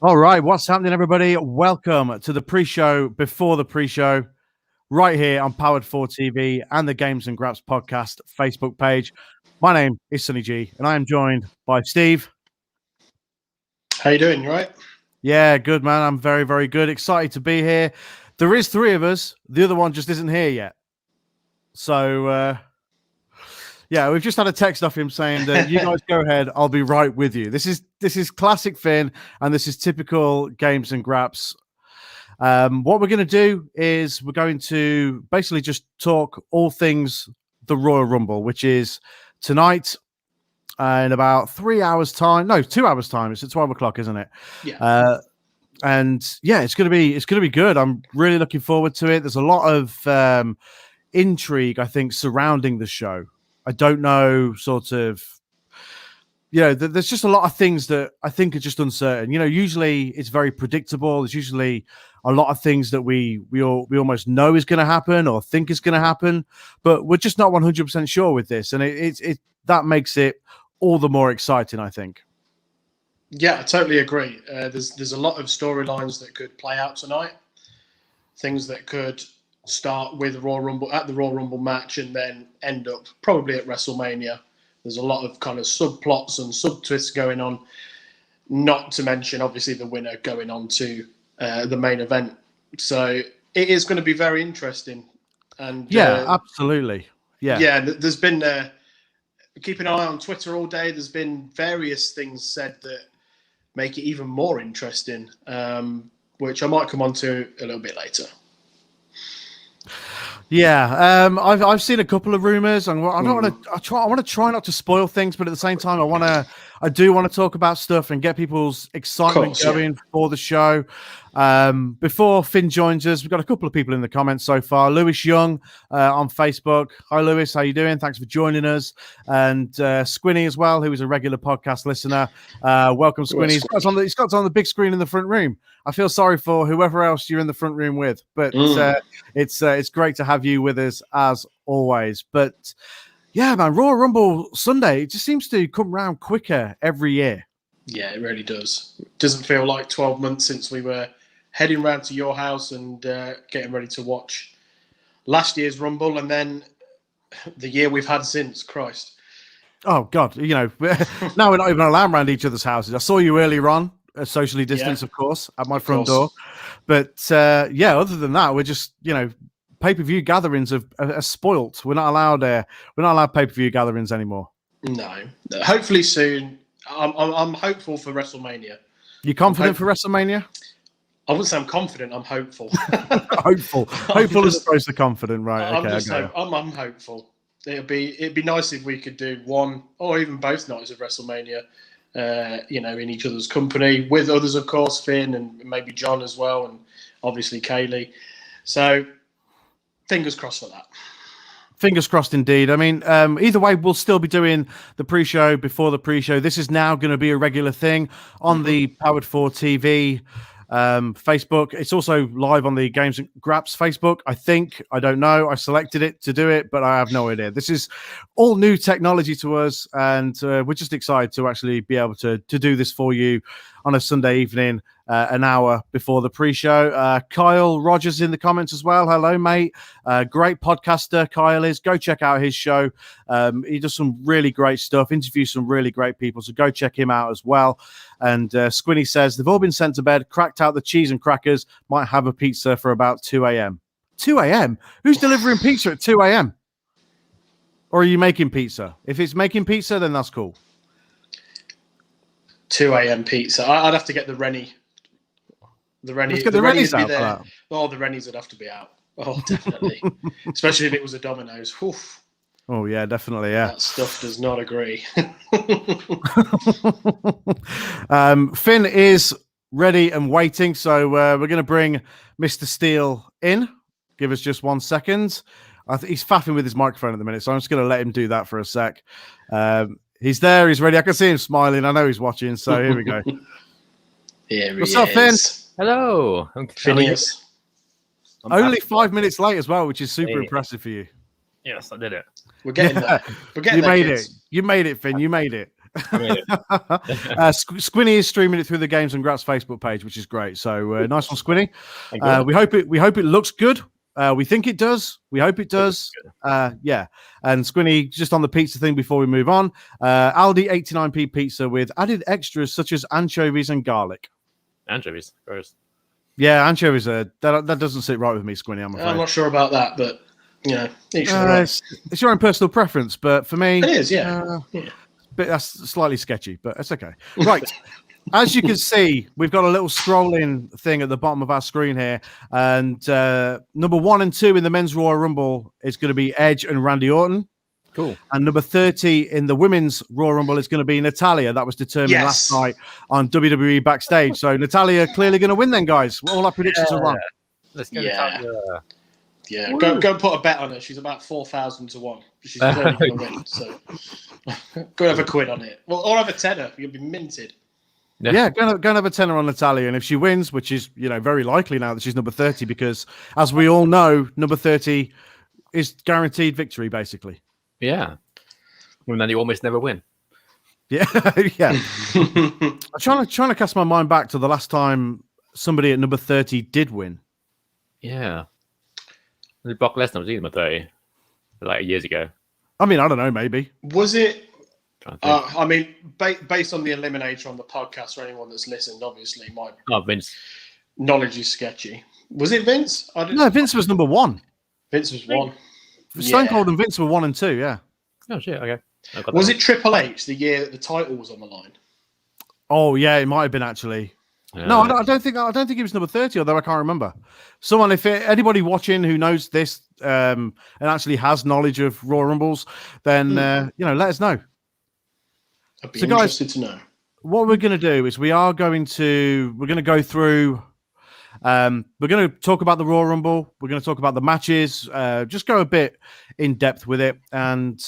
All right, what's happening, everybody? Welcome to the pre-show before the pre-show, right here on Powered 4 TV and the Games and Graps podcast Facebook page. My name is Sonny G, and I am joined by Steve. How you doing? You right? Yeah, good, man. I'm very, very good. Excited to be here. There is three of us. The other one just isn't here yet. So, yeah, we've just had a text off him saying that you guys go ahead. I'll be right with you. This is classic Finn, and this is typical Games and Graps. What we're going to do is we're going to basically just talk all things the Royal Rumble, which is tonight in about 3 hours time. No, 2 hours time. It's at 12 o'clock, isn't it? Yeah. And yeah, it's gonna be good. I'm really looking forward to it. There's a lot of intrigue, I think, surrounding the show. I don't know, sort of, there's just a lot of things that I think are just uncertain. Usually it's very predictable. There's usually a lot of things that we almost know is going to happen or think is going to happen, but we're just not 100% sure with this, and it that makes it all the more exciting, I think. Yeah, I totally agree. There's a lot of storylines that could play out tonight. Things that could start with the Royal Rumble match and then end up probably at WrestleMania. There's a lot of kind of subplots and sub-twists going on, not to mention, obviously, the winner going on to the main event. So it is going to be very interesting. And yeah, absolutely. Yeah, there's been, keep an eye on Twitter all day. There's been various things said that make it even more interesting, which I might come on to a little bit later. Yeah, I've seen a couple of rumors, and I don't want to. I want to try not to spoil things, but at the same time, I do want to talk about stuff and get people's excitement going for the show. Before Finn joins us, we've got a couple of people in the comments so far. Lewis Young on Facebook. Hi, Lewis. How you doing? Thanks for joining us. And Squinny as well, who is a regular podcast listener. Welcome, Squinny. He's got on the big screen in the front room. I feel sorry for whoever else you're in the front room with, but it's great to have you with us as always. But yeah, man, Royal Rumble Sunday, it just seems to come around quicker every year. Yeah, it really does. It doesn't feel like 12 months since we were heading round to your house and getting ready to watch last year's Rumble, and then the year we've had since. Christ. Oh, God. Now we're not even allowed around each other's houses. I saw you earlier on, socially distanced, of course, at my front door. But, other than that, we're just, pay-per-view gatherings are spoilt. We're not allowed pay-per-view gatherings anymore. No. Hopefully soon. I'm hopeful for WrestleMania. You confident for WrestleMania? I wouldn't say I'm confident. I'm hopeful. hopeful as opposed to confident, right? I'm hopeful. It'd be nice if we could do one or even both nights of WrestleMania. In each other's company with others, of course, Finn and maybe John as well, and obviously Kaylee. So fingers crossed for that. Fingers crossed indeed. I mean, either way, we'll still be doing the pre-show before the pre-show. This is now going to be a regular thing on the Powered 4 TV Facebook. It's also live on the Games and Graps Facebook, I think. I don't know. I selected it to do it, but I have no idea. This is all new technology to us, and we're just excited to actually be able to do this for you on a Sunday evening, an hour before the pre-show. Kyle Rogers in the comments as well. Hello, mate. Great podcaster, Kyle is. Go check out his show. He does some really great stuff, interviews some really great people, so go check him out as well. And Squinny says, they've all been sent to bed, cracked out the cheese and crackers, might have a pizza for about 2 a.m. 2 a.m.? Who's delivering pizza at 2 a.m.? Or are you making pizza? If it's making pizza, then that's cool. 2 a.m. pizza. I'd have to get the Rennie. Let's get the Rennies out. There. Oh, the Rennies would have to be out. Oh, definitely. Especially if it was a Domino's. Oof. Oh, yeah, definitely, yeah. That stuff does not agree. Finn is ready and waiting, so we're going to bring Mr. Steele in. Give us just 1 second. He's faffing with his microphone at the minute, so I'm just going to let him do that for a sec. He's there. He's ready. I can see him smiling. I know he's watching, so here we go. What's up, Finn? Hello. Phineas. Only 5 minutes late as well, which is super impressive for you. Yes, I did it. We're getting there. We're getting you there, made kids. it. You made it, Finn. You made it. I mean, Squinny is streaming it through the Games and Graps Facebook page, which is great. So nice one, Squinny. thank you. We hope it looks good. We think it does. We hope it does. Yeah. And Squinny, just on the pizza thing before we move on, Aldi 89p pizza with added extras such as anchovies and garlic. Anchovies, gross. Yeah, anchovies that doesn't sit right with me, Squinny. I'm afraid. I'm not sure about that, but each of their own. It's your own personal preference, but for me, It is, yeah. But that's slightly sketchy, but it's okay. Right. As you can see, we've got a little scrolling thing at the bottom of our screen here. And number 1 and 2 in the men's Royal Rumble is going to be Edge and Randy Orton. Cool. And number 30 in the women's Royal Rumble is going to be Natalia. That was determined last night on WWE Backstage. So Natalia clearly going to win then, guys. All our predictions are wrong. Let's go. Yeah. Yeah, go and put a bet on her. She's about 4,000 to 1. She's clearly going to win. So go and have a quid on it. Well, or have a tenner. You'll be minted. Yeah, go and have a tenner on Natalia. And if she wins, which is, very likely now that she's number 30, because as we all know, number 30 is guaranteed victory, basically. Yeah. And then you almost never win. Yeah, yeah. I'm trying to cast my mind back to the last time somebody at number 30 did win. Yeah. Brock Lesnar was number 30, like years ago. I mean, I don't know, maybe. Was it? I mean, based on the eliminator on the podcast, for anyone that's listened, obviously my Vince knowledge is sketchy. Was it Vince? No, Vince was number 1. Vince was 1. Stone Cold and Vince were 1 and 2. Yeah. Oh shit! Okay. Was it Triple H the year that the title was on the line? Oh yeah, it might have been actually. No, I don't think he was number 30, although I can't remember. Someone, anybody watching who knows this and actually has knowledge of Royal Rumbles, then let us know. I'd be interested to know. What we're going to do is we're going to go through. We're going to talk about the Royal Rumble. We're going to talk about the matches. Just go a bit in depth with it, and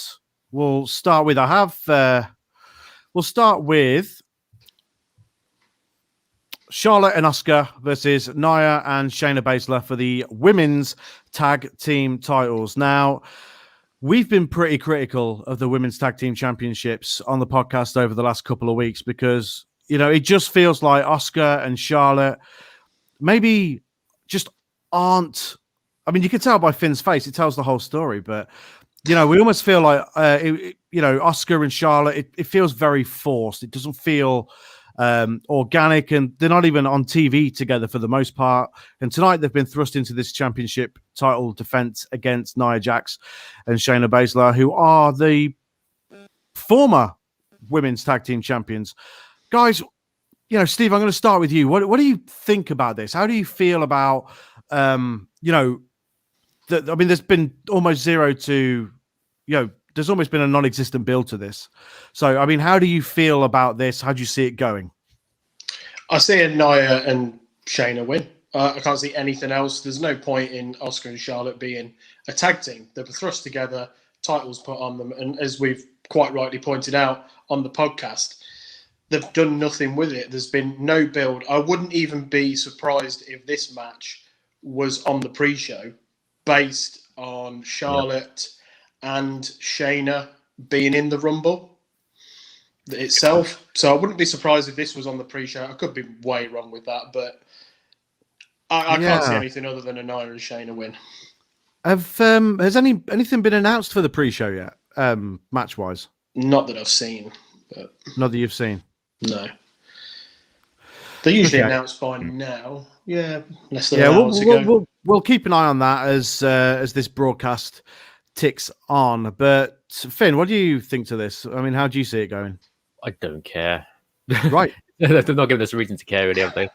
we'll start with. We'll start with Charlotte and Asuka versus Nia and Shayna Baszler for the women's tag team titles. Now, we've been pretty critical of the women's tag team championships on the podcast over the last couple of weeks because, it just feels like Asuka and Charlotte maybe just aren't. I mean, you can tell by Finn's face, it tells the whole story, but, we almost feel like, Asuka and Charlotte, it feels very forced. It doesn't feel organic, and they're not even on TV together for the most part. And tonight they've been thrust into this championship title defense against Nia Jax and Shayna Baszler, who are the former women's tag team champions. Guys, Steve, I'm going to start with you. What do you think about this? How do you feel about, there's been almost zero to, there's almost been a non-existent build to this. So, I mean, how do you feel about this? How do you see it going? I see a Nia and Shayna win. I can't see anything else. There's no point in Asuka and Charlotte being a tag team. They were thrust together, titles put on them. And as we've quite rightly pointed out on the podcast, they've done nothing with it. There's been no build. I wouldn't even be surprised if this match was on the pre-show based on Charlotte and Shayna being in the Rumble itself. So I wouldn't be surprised if this was on the pre-show. I could be way wrong with that, but I can't see anything other than a Nia and Shayna win. Has anything been announced for the pre-show yet, match-wise? Not that I've seen. But not that you've seen? No. They usually announce by now. Yeah, less than an hour to go. We'll keep an eye on that as this broadcast ticks on. But Finn, what do you think to this? I mean, how do you see it going? I don't care. Right. They're not giving us a reason to care, really, have they?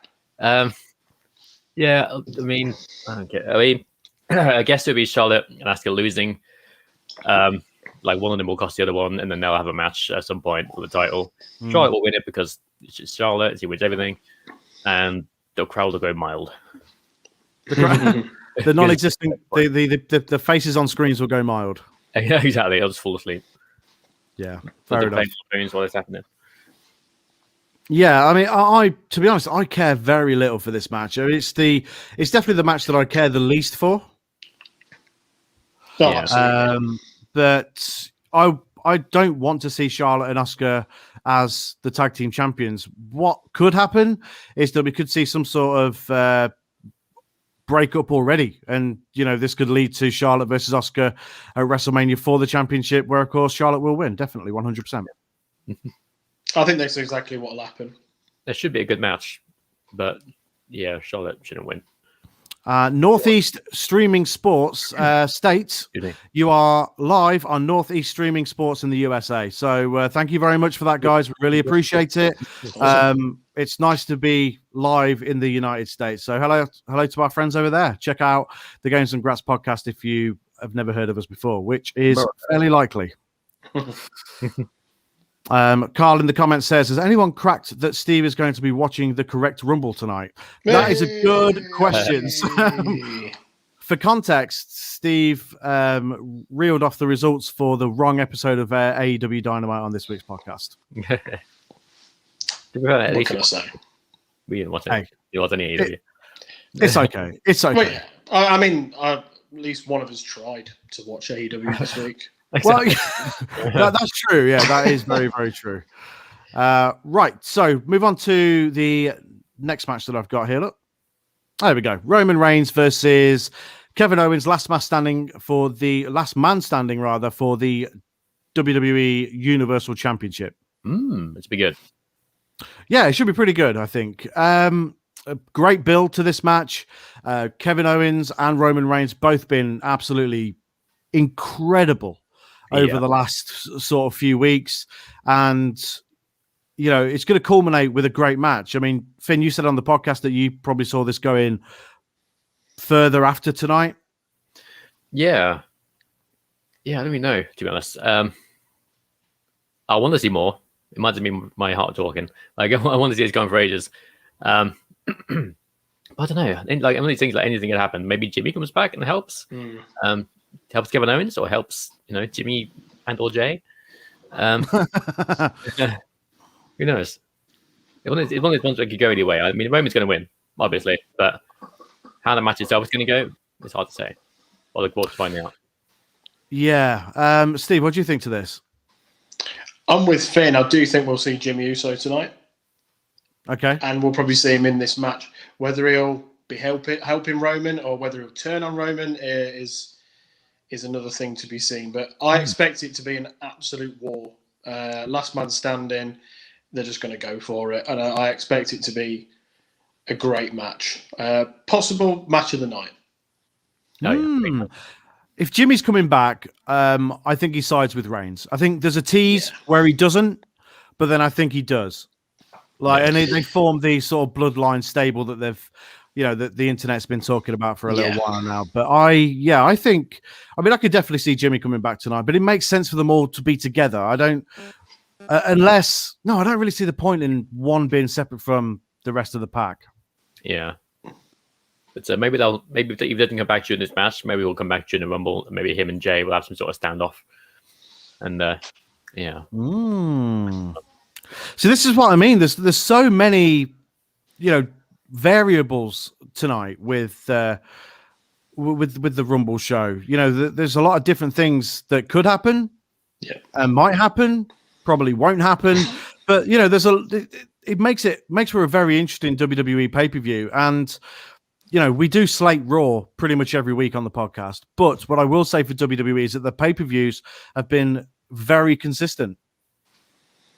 Yeah, I mean, I don't care. I mean, I guess it'll be Charlotte and Asuka losing. Like one of them will cost the other one, and then they'll have a match at some point for the title. Charlotte will win it because it's just Charlotte. She wins everything, and the crowd will go mild. The non-existent, the faces on screens will go mild. Yeah, exactly. I'll just fall asleep. Yeah, fair enough. While it's happening. Yeah, I mean, I to be honest, I care very little for this match. I mean, it's definitely the match that I care the least for. Yeah. But I don't want to see Charlotte and Asuka as the tag team champions. What could happen is that we could see some sort of breakup already, and this could lead to Charlotte versus Asuka at WrestleMania for the championship, where of course Charlotte will win, definitely 100%. I think that's exactly what will happen. There should be a good match, but yeah, Charlotte shouldn't win. Northeast Streaming Sports states you are live on Northeast Streaming Sports in the USA. So thank you very much for that, guys. We really appreciate it. It's nice to be live in the United States. So hello to our friends over there. Check out the Games and Graps podcast if you have never heard of us before, which is fairly likely. Carl in the comments says, has anyone cracked that Steve is going to be watching the correct Rumble tonight? That is a good question. For context, Steve reeled off the results for the wrong episode of AEW Dynamite on this week's podcast. What can I say? We didn't watch it. It wasn't AEW. It's okay. It's okay. Well, yeah. I mean, at least one of us tried to watch AEW this week. Well, that's true. Yeah, that is very, very true. Right. So move on to the next match that I've got here. Look, there we go. Roman Reigns versus Kevin Owens, last man standing for the WWE Universal Championship. It's be good. Yeah, it should be pretty good, I think. A great build to this match. Kevin Owens and Roman Reigns both been absolutely incredible over the last sort of few weeks. And, it's going to culminate with a great match. I mean, Finn, you said on the podcast that you probably saw this going further after tonight. Yeah. Yeah, I don't really know, to be honest. I want to see more. It might have been my heart talking. Like, I want to see this going for ages. I don't know. Like, one of these things, like anything can happen. Maybe Jimmy comes back and helps. Helps Kevin Owens or helps, Jimmy and or Jay. Who knows? It's one of those ones that could go any way. I mean, Roman's going to win, obviously, but how the match itself is going to go, it's hard to say. I'll look forward to finding out. Yeah. Steve, what do you think to this? I'm with Finn. I do think we'll see Jimmy Uso tonight. Okay. And we'll probably see him in this match. Whether he'll be helping Roman or whether he'll turn on Roman is another thing to be seen. But I expect it to be an absolute war. Last man standing. They're just going to go for it. And I expect it to be a great match. Possible match of the night. If Jimmy's coming back, I think he sides with Reigns. I think there's a tease where he doesn't, but then I think he does. And they form the sort of bloodline stable that they've, that the internet's been talking about for a little while now. But I think, I could definitely see Jimmy coming back tonight, but it makes sense for them all to be together. I don't really see the point in one being separate from the rest of the pack. Yeah. But maybe if they didn't come back during this match, maybe we'll come back during the Rumble. And maybe him and Jay will have some sort of standoff. And So this is what I mean. There's so many, variables tonight with the Rumble show. There's a lot of different things that could happen, and might happen, probably won't happen. But it makes for a very interesting WWE pay-per-view. And we do slate Raw pretty much every week on the podcast. But what I will say for WWE is that the pay-per-views have been very consistent.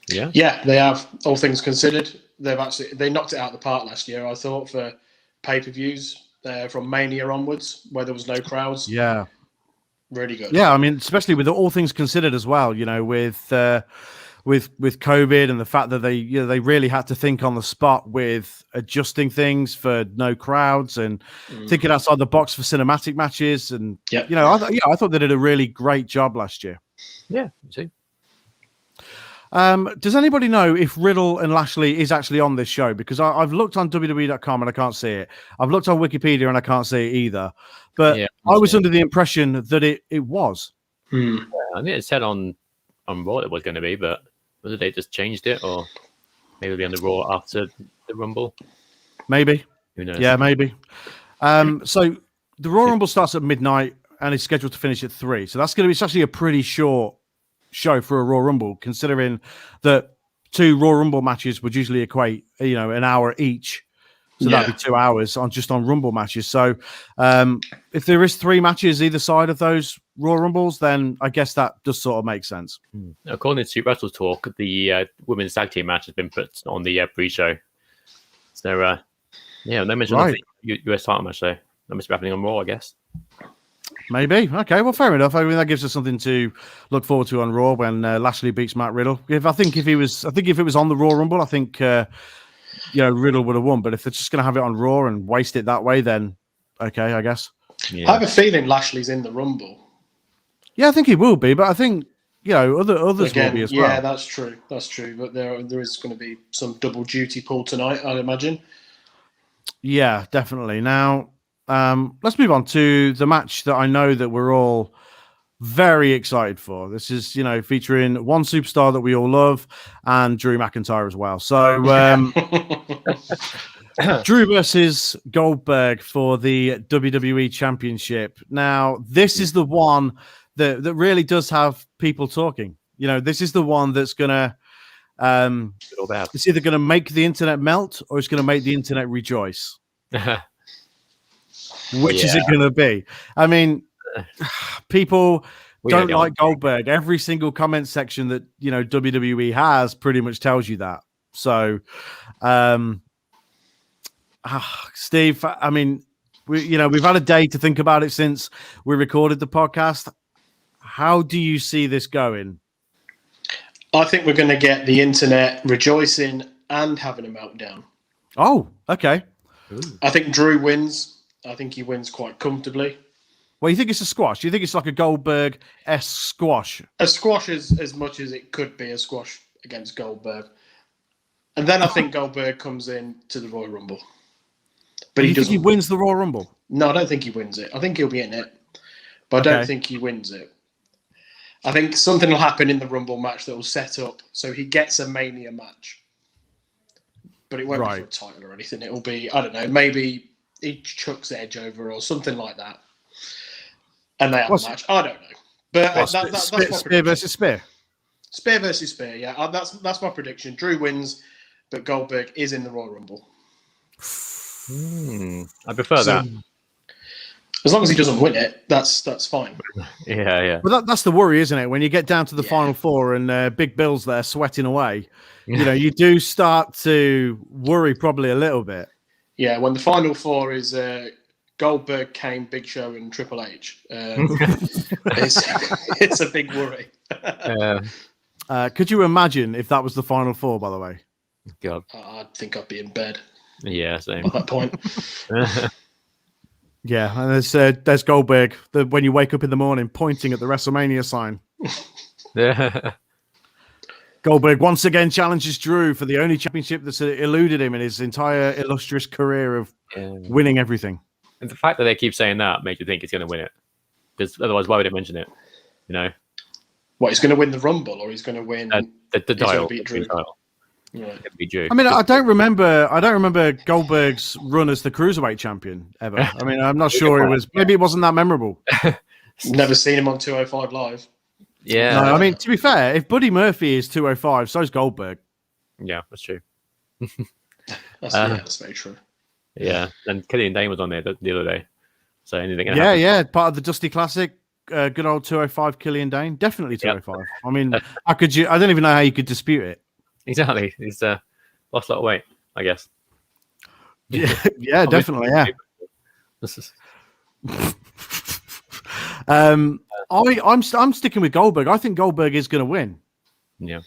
Yeah, they have. All things considered, they knocked it out of the park last year. I thought for pay-per-views from Mania onwards, where there was no crowds. Yeah, really good. Yeah, I mean, especially with all things considered as well. With COVID and the fact that they really had to think on the spot with adjusting things for no crowds and thinking outside the box for cinematic matches. And I thought they did a really great job last year. Yeah, me too. Does anybody know if Riddle and Lashley is actually on this show? Because I've looked on WWE.com and I can't see it. I've looked on Wikipedia and I can't see it either. But I was under the impression that it was. Yeah, I think it said on Raw it was going to be, but whether they just changed it or maybe it'll be on the Raw after the Rumble. Maybe. Who knows? Yeah, maybe. So the Royal Rumble starts at midnight and is scheduled to finish at 3. So that's going to be actually a pretty short show for a Royal Rumble, considering that 2 Royal Rumble matches would usually equate, an hour each. So that'd be 2 hours on Rumble matches. So if there is 3 matches either side of those Royal Rumbles, then I guess that does sort of make sense. According to Wrestle Talk, the women's tag team match has been put on the pre-show. So no mention of the US title match though. That must be happening on Raw, I guess. Maybe. Okay, well, fair enough. I mean, that gives us something to look forward to on Raw when Lashley beats Matt Riddle. If it was on the Raw Rumble, I think Riddle would have won. But if they're just going to have it on Raw and waste it that way, then okay, I guess. Yeah. I have a feeling Lashley's in the Rumble. Yeah, I think he will be, but I think others will be as well. Yeah, that's true. That's true. But there is going to be some double duty pull tonight, I'd imagine. Yeah, definitely. Now, let's move on to the match that I know that we're all very excited for. This is, featuring one superstar that we all love and Drew McIntyre as well. So, Drew versus Goldberg for the WWE Championship. Now, this is the one that really does have people talking. This is the one that's going to it's either going to make the internet melt or it's going to make the internet rejoice. Which is it going to be? I mean, people don't like Goldberg. Every single comment section that WWE has pretty much tells you that. So, Steve, I mean, we've had a day to think about it since we recorded the podcast. How do you see this going? I think we're going to get the internet rejoicing and having a meltdown. Oh, okay. Ooh. I think Drew wins. I think he wins quite comfortably. Well, you think it's a squash? You think it's like a Goldberg-esque squash? A squash is as much as it could be a squash against Goldberg. And then I think Goldberg comes in to the Royal Rumble. But you think he wins the Royal Rumble? No, I don't think he wins it. I think he'll be in it. But I don't think he wins it. I think something will happen in the Rumble match that will set up so he gets a Mania match. But it won't be for a title or anything. It will be, I don't know, maybe he chucks Edge over or something like that. And they have a match. I don't know. But that's my Spear versus Spear? Spear versus Spear, yeah. That's my prediction. Drew wins, but Goldberg is in the Royal Rumble. I prefer that. As long as he doesn't win it, that's fine. Yeah. But that's the worry, isn't it? When you get down to the final 4 and Big Bill's there sweating away, you do start to worry probably a little bit. Yeah, when the final 4 is Goldberg, Kane, Big Show, and Triple H, it's a big worry. Could you imagine if that was the final 4? By the way, God, I think I'd be in bed. Yeah, same. At that point. Yeah, and there's Goldberg. When you wake up in the morning, pointing at the WrestleMania sign. Goldberg once again challenges Drew for the only championship that's eluded him in his entire illustrious career of winning everything. And the fact that they keep saying that makes you think he's going to win it. Because otherwise, why would they mention it? What, he's going to win the Rumble or he's going to win the title? Beat Drew? Yeah. I mean, I don't remember Goldberg's run as the cruiserweight champion ever. I mean, I'm not sure it was. Maybe it wasn't that memorable. Never seen him on 205 Live. Yeah. No, I mean, to be fair, if Buddy Murphy is 205, so's Goldberg. Yeah, that's true. That's very true. Yeah, and Killian Dane was on there the other day. So anything can happen. Yeah, part of the Dusty Classic. Good old 205 Killian Dane. Definitely 205. Yep. I mean, how could you? I don't even know how you could dispute it. Exactly. He's lost a lot of weight, I guess. Yeah, definitely. Yeah. I'm sticking with Goldberg. I think Goldberg is going to win. Yeah.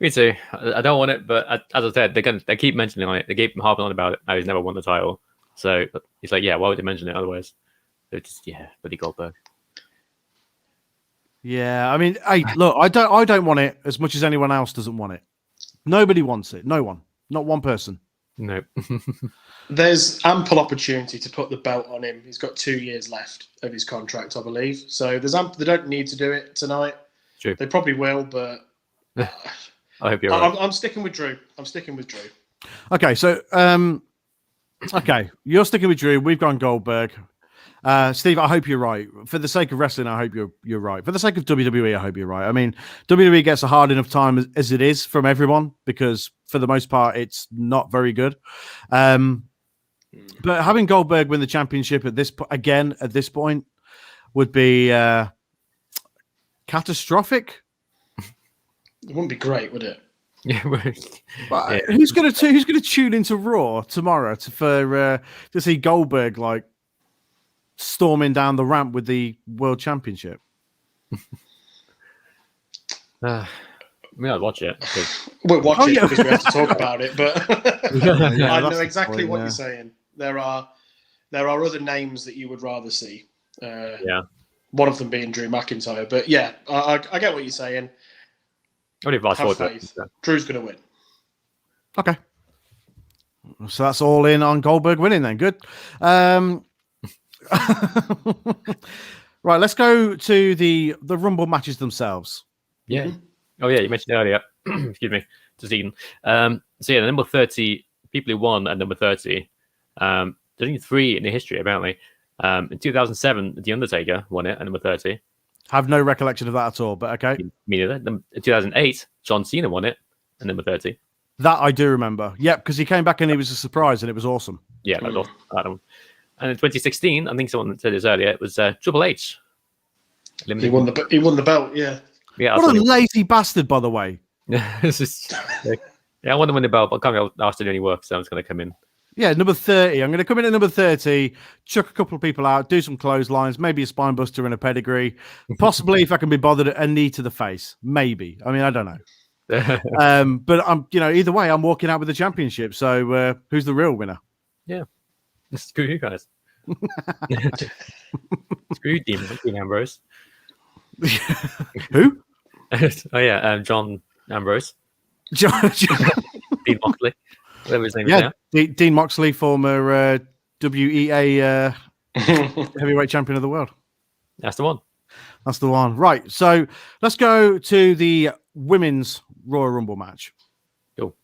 Me too. I don't want it, but as I said, they keep mentioning on it. They keep harping on about it. How he's never won the title. So it's like, why would they mention it otherwise? It's just Buddy Goldberg. Yeah, I mean, hey, look, I don't want it as much as anyone else doesn't want it. Nobody wants it. No one. Not one person. No. There's ample opportunity to put the belt on him. He's got 2 years left of his contract, I believe. So they don't need to do it tonight. True. They probably will, but I hope you're right. I'm sticking with Drew. Okay, so you're sticking with Drew. We've gone Goldberg. Steve, I hope you're right. For the sake of wrestling, I hope you're right. For the sake of WWE, I hope you're right. I mean, WWE gets a hard enough time as it is from everyone because, for the most part, it's not very good. But having Goldberg win the championship at this point would be catastrophic. It wouldn't be great, would it? Yeah. But who's going to tune into Raw tomorrow to see Goldberg like storming down the ramp with the World Championship? I mean, I'd watch it. We'll watch it because we have to talk about it. But I know that's exactly the point, what you're saying. There are other names that you would rather see. One of them being Drew McIntyre. But yeah, I get what you're saying. Have faith. Drew's going to win. Okay. So that's all in on Goldberg winning then. Good. Right, let's go to the Rumble matches themselves. Yeah. Oh, yeah, you mentioned earlier. Excuse me. Just Eden. So, yeah, the number 30, people who won at number 30, there's only 3 in the history, apparently. In 2007, The Undertaker won it at number 30. Have no recollection of that at all, but okay. Me neither. In 2008, John Cena won it at number 30. That I do remember. Yep, because he came back and he was a surprise and it was awesome. Yeah, that was awesome. And in 2016, I think someone said this earlier, it was Triple H. He won the belt, yeah. Yeah, what a lazy bastard, by the way. It's just, I want to win the belt, but I can't be asked to do any work, so I'm just going to come in. Yeah, number 30. I'm going to come in at number 30, chuck a couple of people out, do some clotheslines, maybe a spine buster and a pedigree. Possibly, if I can be bothered, a knee to the face. Maybe. I mean, I don't know. But I'm, either way, I'm walking out with the championship. So who's the real winner? Yeah. Screw you guys. Screw you, Dean Ambrose. Who? Oh, yeah, John Ambrose. John. Dean Moxley. Whatever his name is now. Dean Moxley, former WEA heavyweight champion of the world. That's the one. That's the one. Right. So let's go to the women's Royal Rumble match. Cool.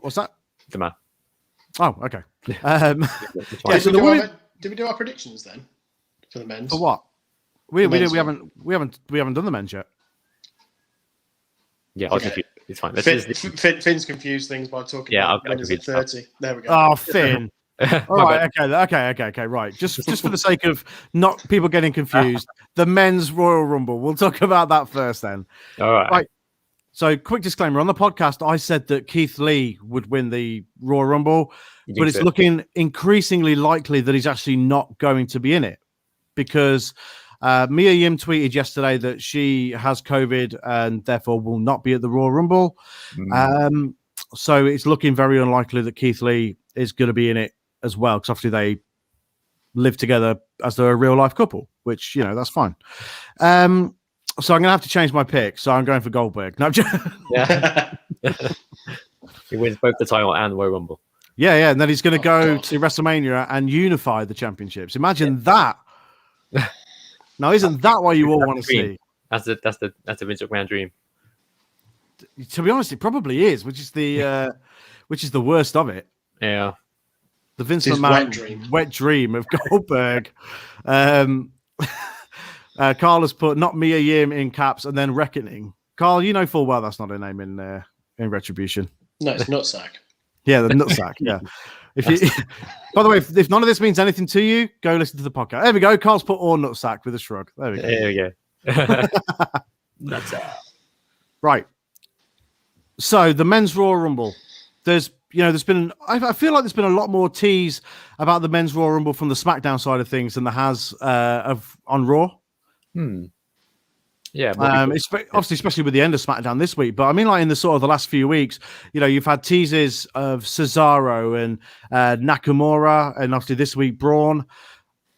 What's that? The man. Oh, okay. Did we do our predictions then for the men's? For what? We haven't done the men's yet. Yeah, okay. It's fine. Finn's confused things by talking about winners at 30. There we go. Oh, Finn. All right. Okay. Right. Just for the sake of not people getting confused, the men's Royal Rumble. We'll talk about that first then. All right. Right. So, quick disclaimer on the podcast, I said that Keith Lee would win the Royal Rumble, but it's looking increasingly likely that he's actually not going to be in it because Mia Yim tweeted yesterday that she has COVID and therefore will not be at the Royal Rumble. So it's looking very unlikely that Keith Lee is going to be in it as well, because obviously they live together as they're a real life couple, which, that's fine. So I'm going to have to change my pick. So I'm going for Goldberg. No, yeah. He wins both the title and the Royal Rumble. Yeah. And then he's going to go to WrestleMania and unify the championships. Imagine that. Now, isn't that what you all want to see? That's the Vince McMahon dream. To be honest, it probably is, which is the worst of it. Yeah, the Vince McMahon wet dream of Goldberg. Carl has put not Mia Yim in caps and then reckoning. Carl, you know full well that's not a name in Retribution. No, it's Nutsack. Yeah, the Nutsack. Yeah. By the way, if none of this means anything to you, go listen to the podcast. There we go. Carl's put or Nutsack with a shrug. There we go. There we go. Nutsack. Right. So the men's Royal Rumble. There's been. I feel like there's been a lot more tease about the men's Royal Rumble from the SmackDown side of things than there has on Raw. Yeah, obviously, especially with the end of SmackDown this week. But I mean, like in the sort of the last few weeks, you've had teases of Cesaro and Nakamura, and obviously this week Braun.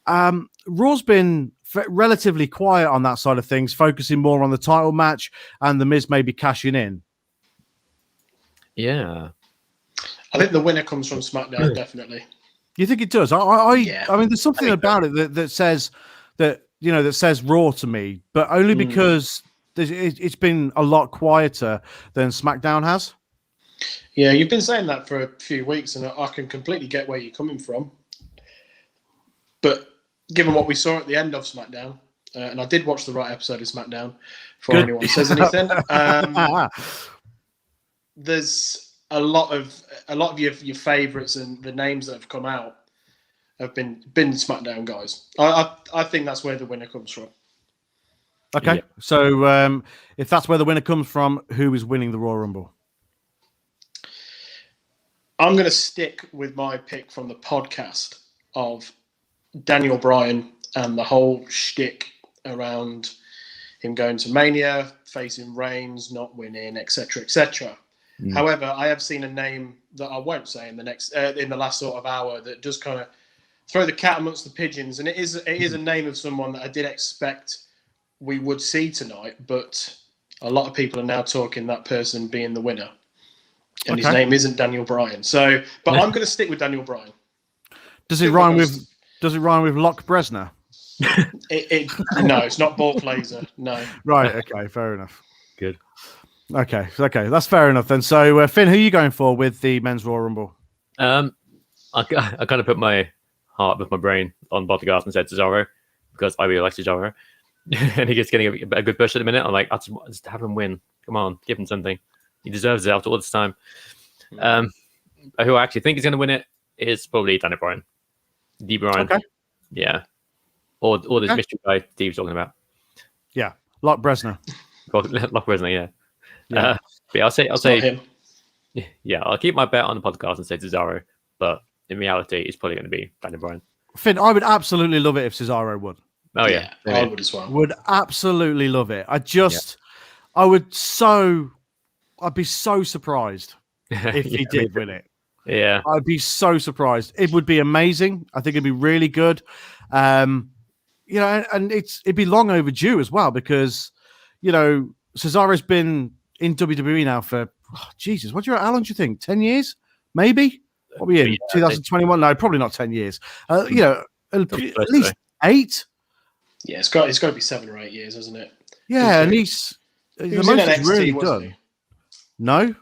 Raw's been relatively quiet on that side of things, focusing more on the title match and the Miz maybe cashing in. Yeah, I think the winner comes from SmackDown, definitely. You think it does? I mean, there's something about it that says that. That says Raw to me, but only because it's been a lot quieter than SmackDown has. Yeah, you've been saying that for a few weeks, and I can completely get where you're coming from. But given what we saw at the end of SmackDown, and I did watch the right episode of SmackDown before anyone says anything, there's a lot of your favourites and the names that have come out have been SmackDown guys. I think that's where the winner comes from. Okay, yeah. So if that's where the winner comes from, who is winning the Royal Rumble? I'm going to stick with my pick from the podcast of Daniel Bryan and the whole shtick around him going to Mania, facing Reigns, not winning, etc., etc. However, I have seen a name that I won't say in the last sort of hour that does kind of throw the cat amongst the pigeons, and it is a name of someone that I did expect we would see tonight, but a lot of people are now talking that person being the winner, and his name isn't Daniel Bryan. So, but I'm going to stick with Daniel Bryan. Does it rhyme with Locke Bresner? No, it's not Bork Laser. No. Right. Okay. Fair enough. Good. Okay. That's fair enough then. So, Finn, who are you going for with the men's Royal Rumble? I kind of put my heart with my brain on Bottegast and said Cesaro because I really like Cesaro. And he gets getting a good push at the minute. I'm like, I'll just have him win. Come on, give him something. He deserves it after all this time. Who I actually think is going to win it is probably Daniel Bryan. D. Bryan. Okay. Yeah. Or this mystery guy Steve's talking about. Yeah. Locke Bresner. Locke Bresner, yeah. But yeah, I'll say him. Yeah, I'll keep my bet on the podcast and say Cesaro, but in reality, it's probably going to be Daniel Bryan. Finn, I would absolutely love it if Cesaro won. Oh yeah, I would as well. Would absolutely love it. I'd be so surprised if he did win it. Yeah, I'd be so surprised. It would be amazing. I think it'd be really good. And it'd be long overdue as well because, Cesaro's been in WWE now for Jesus. How long do you think? 10 years, maybe? What were we in? 2021? No, probably not 10 years. At least 8. Yeah, it's got to be 7 or 8 years, hasn't it? Yeah, and he's the most he's really done. No,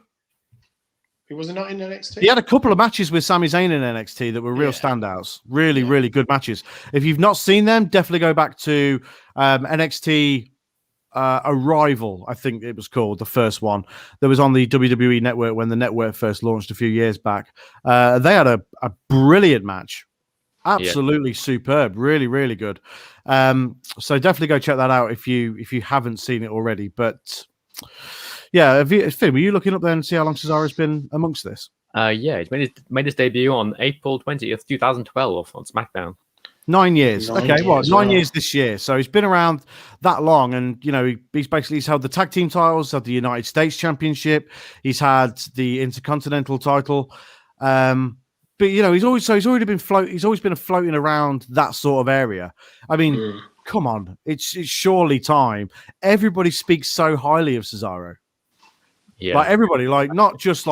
he was not in NXT. He had a couple of matches with Sami Zayn in NXT that were real standouts. Really, really good matches. If you've not seen them, definitely go back to NXT Arrival. I think it was called, the first one that was on the WWE Network when the network first launched a few years back. They had a brilliant match. Absolutely superb, really, really good. So definitely go check that out if you haven't seen it already. But yeah, Finn, were you looking up there and see how long Cesaro's been amongst this? Yeah, he's made his debut on April 20th, 2012 on SmackDown. 9 years. 9 years this year. So he's been around that long, and he's held the tag team titles, had the United States Championship, he's had the Intercontinental title. But he's always been floating around that sort of area. I mean, come on, it's surely time. Everybody speaks so highly of Cesaro. Yeah, like everybody, not just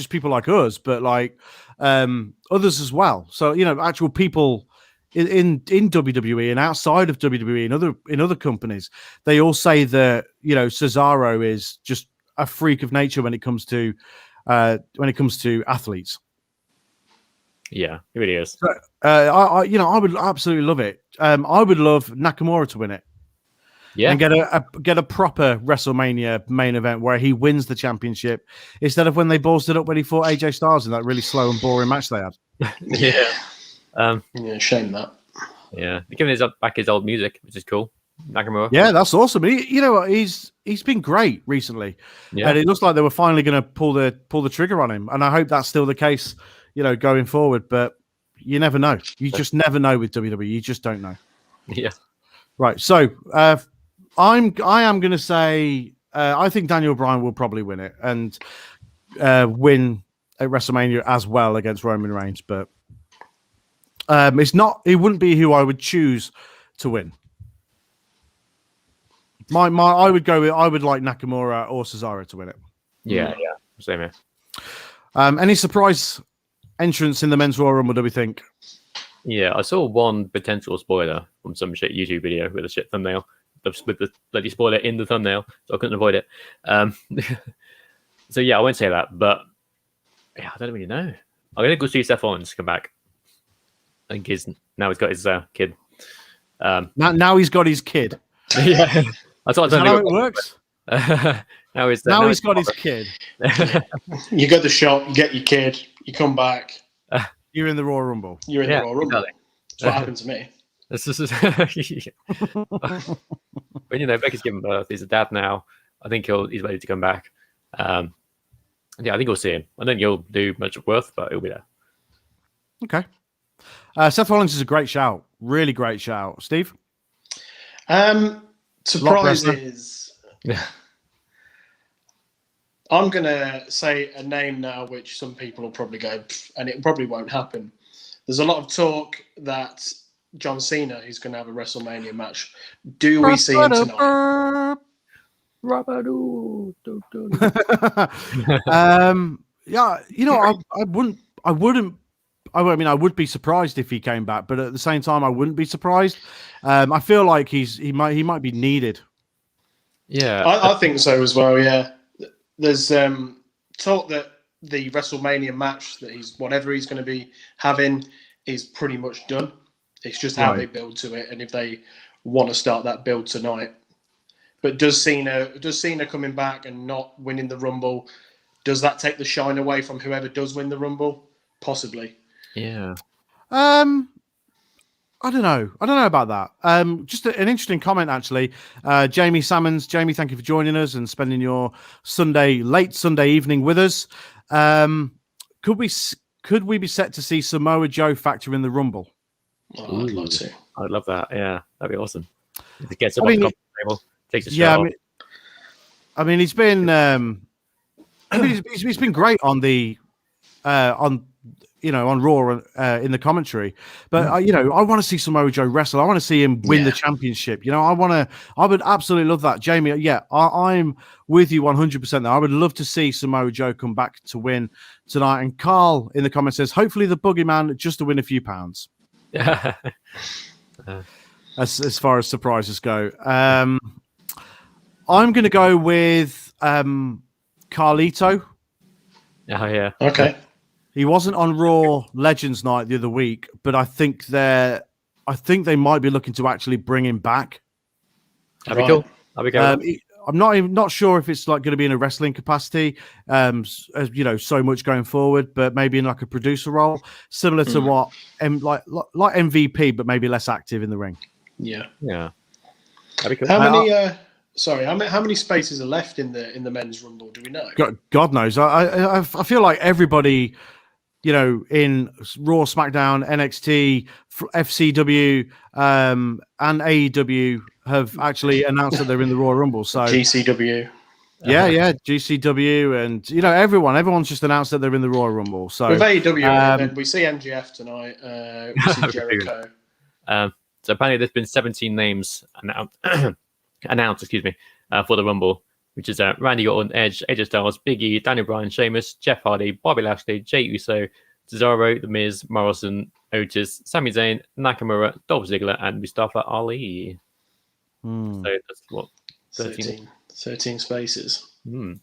people like us, but like others as well. So actual people in WWE and outside of WWE and in other companies, they all say that Cesaro is just a freak of nature when it comes to athletes. Yeah, it really is. So, I would absolutely love it. I would love Nakamura to win it. Yeah, and get a proper WrestleMania main event where he wins the championship instead of when they ballsed it up when he fought AJ Styles in that really slow and boring match they had. Shame that. Yeah, they're giving his old music, which is cool. Nakamura. Yeah, that's awesome. He's been great recently, and it looks like they were finally going to pull the trigger on him, and I hope that's still the case. Going forward, but you never know. You just never know with WWE. You just don't know. Yeah. Right. So I am going to say I think Daniel Bryan will probably win it and win at WrestleMania as well against Roman Reigns, but it wouldn't be who I would choose to win. I would like Nakamura or Cesaro to win it. Yeah, same here. Any surprise entrance in the men's Royal Rumble, do we think? Yeah, I saw one potential spoiler from some shit YouTube video with a shit thumbnail, with the bloody spoiler in the thumbnail, so I couldn't avoid it. So yeah, I won't say that, but yeah, I don't really know. I'm gonna go see Seth Rollins come back. I think he's got his kid. Now he's got his kid. Yeah, I thought Is that how it works? now he's got his kid. You go to the shop, you get your kid, you come back. You're in the Royal Rumble. You're in the Royal Rumble. Exactly. That's what happened to me. This is but Becky's given birth. He's a dad now. I think he's ready to come back. I think we'll see him. I don't think he'll do much worth, but he'll be there. Okay. Seth Rollins is a great shout. Really great shout. Steve? Surprises. Yeah. I'm going to say a name now, which some people will probably go, and it probably won't happen. There's a lot of talk that John Cena is going to have a WrestleMania match. Do we see him tonight? Yeah, I would be surprised if he came back, but at the same time, I wouldn't be surprised. I feel like he might be needed. Yeah, I think so as well. Yeah, there's talk that the WrestleMania match that whatever he's going to be having is pretty much done. It's just how they build to it, and if they want to start that build tonight. But does Cena coming back and not winning the Rumble, does that take the shine away from whoever does win the Rumble? Possibly. Yeah. I don't know about that. Just an interesting comment, actually. Jamie Salmons. Jamie, thank you for joining us and spending your late Sunday evening with us. Could we be set to see Samoa Joe factor in the Rumble? Oh, I'd love to. I'd love that. Yeah, that'd be awesome. If it gets up on the table, takes a shot. Yeah, I mean, he's been. He's been great on the on Raw in the commentary, but I want to see Samoa Joe wrestle. I want to see him win the championship. I would absolutely love that, Jamie. Yeah, I'm with you 100% there. I would love to see Samoa Joe come back to win tonight. And Carl in the comments says, hopefully the Boogeyman just to win a few pounds. As far as surprises go, I'm going to go with Carlito. Oh yeah. Okay. He wasn't on Raw Legends Night the other week, but I think they might be looking to actually bring him back. That'd be cool. That'd be cool. I'm not sure if it's like going to be in a wrestling capacity, as so much going forward, but maybe in like a producer role, similar to what like MVP, but maybe less active in the ring. Yeah. That'd be cool. How many spaces are left in the men's Rumble? Do we know? God knows. I feel like everybody, in Raw, SmackDown, NXT, FCW, and AEW have actually announced that they're in the Royal Rumble. So GCW. Yeah, GCW, and everyone's just announced that they're in the Royal Rumble. So with AEW, we see MJF tonight. We see Jericho. So apparently, there's been 17 names announced. For the Rumble, which is Randy Orton, Edge, AJ Styles, Big E, Daniel Bryan, Sheamus, Jeff Hardy, Bobby Lashley, Jey Uso, Cesaro, The Miz, Morrison, Otis, Sami Zayn, Nakamura, Dolph Ziggler, and Mustafa Ali. So that's what 13 spaces. I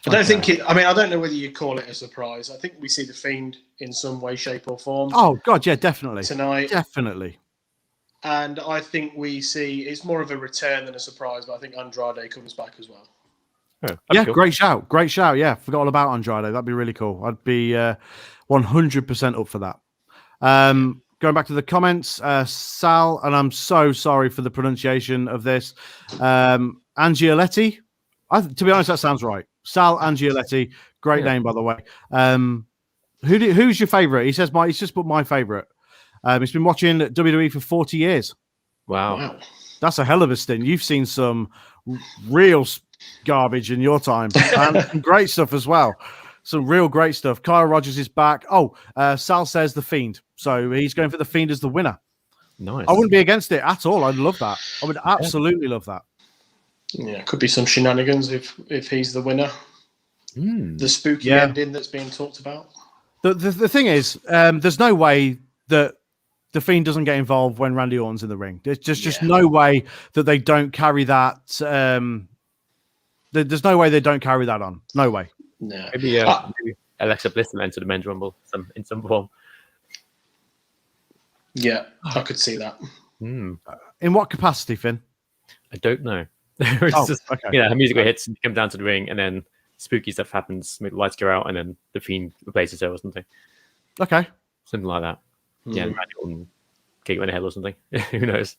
don't think I don't know whether you call it a surprise. I think we see the Fiend in some way, shape, or form. Oh God, yeah, definitely tonight, definitely. And I think we see it's more of a return than a surprise, but I think Andrade comes back as well. Oh, yeah, cool. Great shout. Yeah, forgot all about Andrade. That'd be really cool. I'd be 100% up for that. Going back to the comments, Sal, and I'm so sorry for the pronunciation of this. Angioletti. To be honest, that sounds right. Sal Angioletti. Great name, by the way. Who's your favorite? He says he's just put my favorite. He's been watching WWE for 40 years. Wow. That's a hell of a stint. You've seen some real garbage in your time and some great stuff as well. Some real great stuff. Kyle Rogers is back. Sal says The Fiend. So he's going for The Fiend as the winner. Nice. I wouldn't be against it at all. I'd love that. I would absolutely love that. Yeah, could be some shenanigans if he's the winner. The spooky ending that's being talked about. The thing is, there's no way that The Fiend doesn't get involved when Randy Orton's in the ring. There's just no way that they don't carry that. There's no way they don't carry that on. No way. No. Maybe Alexa Bliss will enter the men's rumble in some form. Yeah, I could see that. Hmm. In what capacity, Finn? I don't know. It's just, okay. you know, musical hits, you come down to the ring, and then spooky stuff happens, the lights go out, and then the Fiend replaces her or something. Okay. Something like that. Yeah, Mm. Randy Orton kick her in the head or something. Who knows?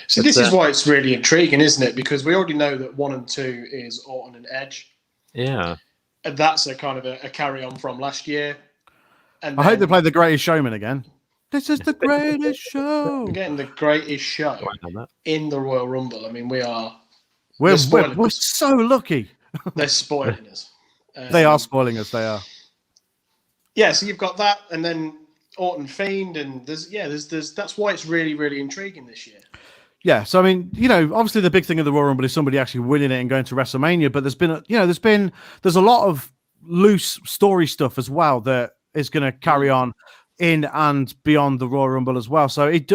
So this is why it's really intriguing, isn't it? Because we already know that 1 and 2 is Orton and Edge. Yeah. And that's a kind of a carry on from last year. And I hope they play The Greatest Showman again. This is the greatest show. We're getting the greatest show in the Royal Rumble. I mean, We're so lucky. They're spoiling us. They are spoiling us. They are. Yeah, so you've got that, and then Orton Fiend, and there's that's why it's really, really intriguing this year. Yeah, so I mean, you know, obviously the big thing of the Royal Rumble is somebody actually winning it and going to WrestleMania. But there's a lot of loose story stuff as well that is going to carry on in and beyond the Royal Rumble as well. So it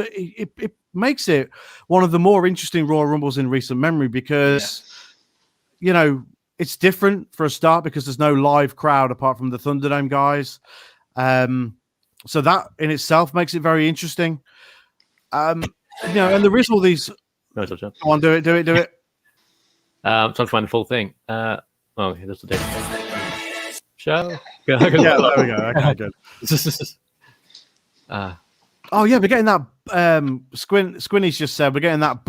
makes it one of the more interesting Royal Rumbles in recent memory because, you know, it's different for a start because there's no live crowd apart from the Thunderdome guys. So that in itself makes it very interesting. You know, and there is all these. No, go on, do it. I'm trying to find the full thing. Oh, okay, that's the day. Show. Yeah, there we go. Okay, good. Oh yeah, we're getting that. Squinny's just said we're getting that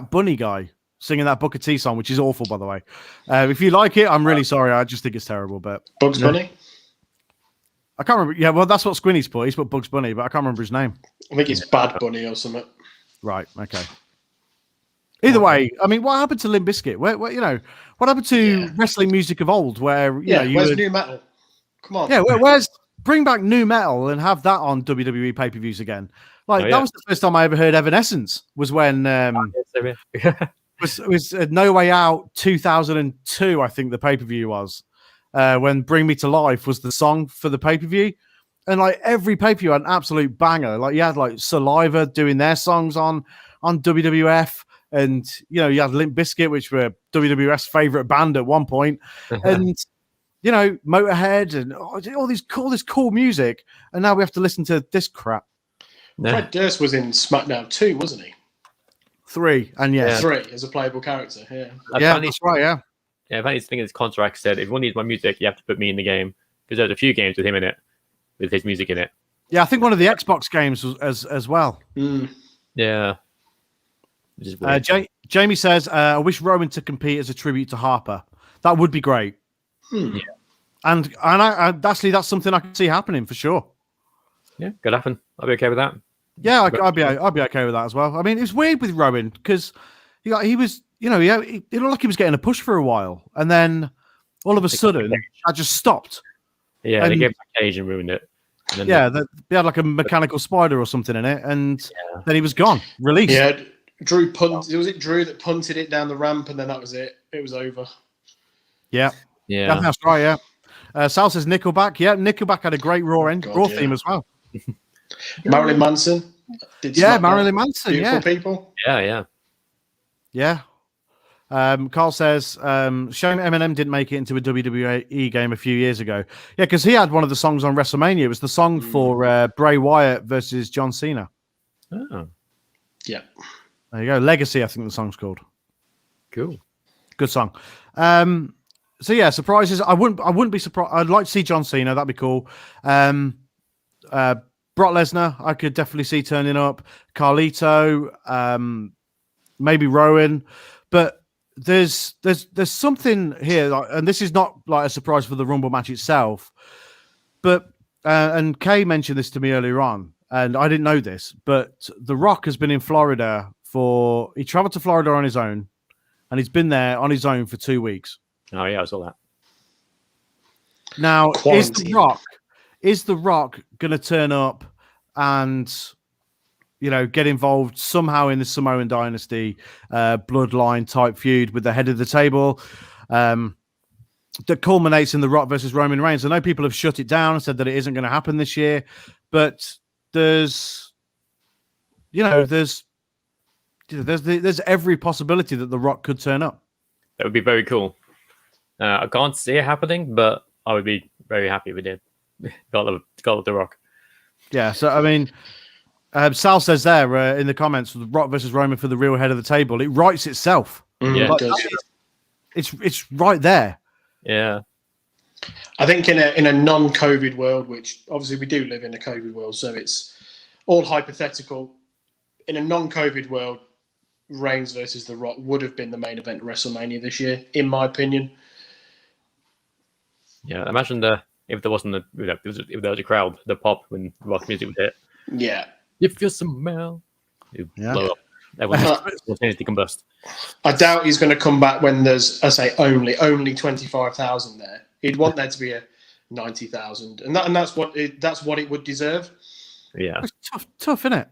bunny guy singing that Booker T song, which is awful, by the way. If you like it, I'm really sorry. I just think it's terrible. But Bugs Bunny. I can't remember. Yeah, well, that's what Squinny's put. He's put Bugs Bunny, but I can't remember his name. I think it's Bad Bunny or something. Right. Okay. Either way, I mean, what happened to Limp Bizkit? Where you know, what happened to wrestling music of old? Where where's new metal? Come on. Yeah, where's bring back new metal and have that on WWE pay-per-views again? Like that was the first time I ever heard Evanescence. Was when was No Way Out 2002. I think the pay-per-view was when Bring Me to Life was the song for the pay-per-view. And like every pay-per-view had an absolute banger. Like you had like Saliva doing their songs on WWF, and you know you had Limp Bizkit, which were WWF's favorite band at one point, and you know Motorhead and all this cool music. And now we have to listen to this crap. Fred Durst was in SmackDown 2, wasn't he? 3, and 3 as a playable character. Yeah, that's right. Yeah. Yeah, apparently this thing in his contract said if you want to use my music, you have to put me in the game because there's a few games with him in it. With his music in it. Yeah, I think one of the Xbox games was as well. Yeah. Jamie says, I wish Rowan to compete as a tribute to Harper. That would be great. Yeah. And I actually, that's something I can see happening for sure. Yeah, could happen. I'll be okay with that. Yeah, I'd be okay with that as well. I mean, it's weird with Rowan because he was, you know, it looked like he was getting a push for a while. And then all of a sudden, I just stopped. Yeah, they gave him a cage and ruined it. And then they had like a mechanical spider or something in it, and then he was gone, released. Yeah, Drew punted. Was it Drew that punted it down the ramp, and then that was it? It was over. Yeah, that's right. Yeah, Sal says Nickelback. Yeah, Nickelback had a great Raw theme as well. Marilyn Manson. Marilyn Manson. Beautiful people. Yeah. Carl says, shame Eminem didn't make it into a WWE game a few years ago. Yeah, because he had one of the songs on WrestleMania. It was the song for Bray Wyatt versus John Cena. Oh. Yeah. There you go. Legacy, I think the song's called. Cool. Good song. So yeah, surprises. I wouldn't be surprised. I'd like to see John Cena. That'd be cool. Brock Lesnar, I could definitely see turning up. Carlito, maybe Rowan. But there's something here, and this is not like a surprise for the Rumble match itself, but and Kay mentioned this to me earlier on, and I didn't know this, but The Rock has been in Florida he traveled to Florida on his own, and he's been there on his own for 2 weeks. Oh yeah, I saw that. Now, is The Rock going to turn up and get involved somehow in the Samoan dynasty bloodline type feud with the head of the table that culminates in The Rock versus Roman Reigns? I know people have shut it down and said that it isn't going to happen this year, but there's every possibility that The Rock could turn up. That would be very cool. I can't see it happening, but I would be very happy if it did. Gotta love The Rock. Yeah. So I mean, Sal says there in the comments, Rock versus Roman for the real head of the table. It writes itself. Yeah, It does. It's right there. Yeah. I think in a non-COVID world, which obviously we do live in a COVID world, so it's all hypothetical. In a non-COVID world, Reigns versus The Rock would have been the main event of WrestleMania this year, in my opinion. Yeah, imagine if there wasn't if there was a crowd, the pop when rock music would hit. Yeah. If you're smell, you blow up. Everyone spontaneously combust. I doubt he's going to come back when there's, I say, only 25,000 there. He'd want there to be a 90,000, and that's what it would deserve. Yeah, It's tough, isn't it?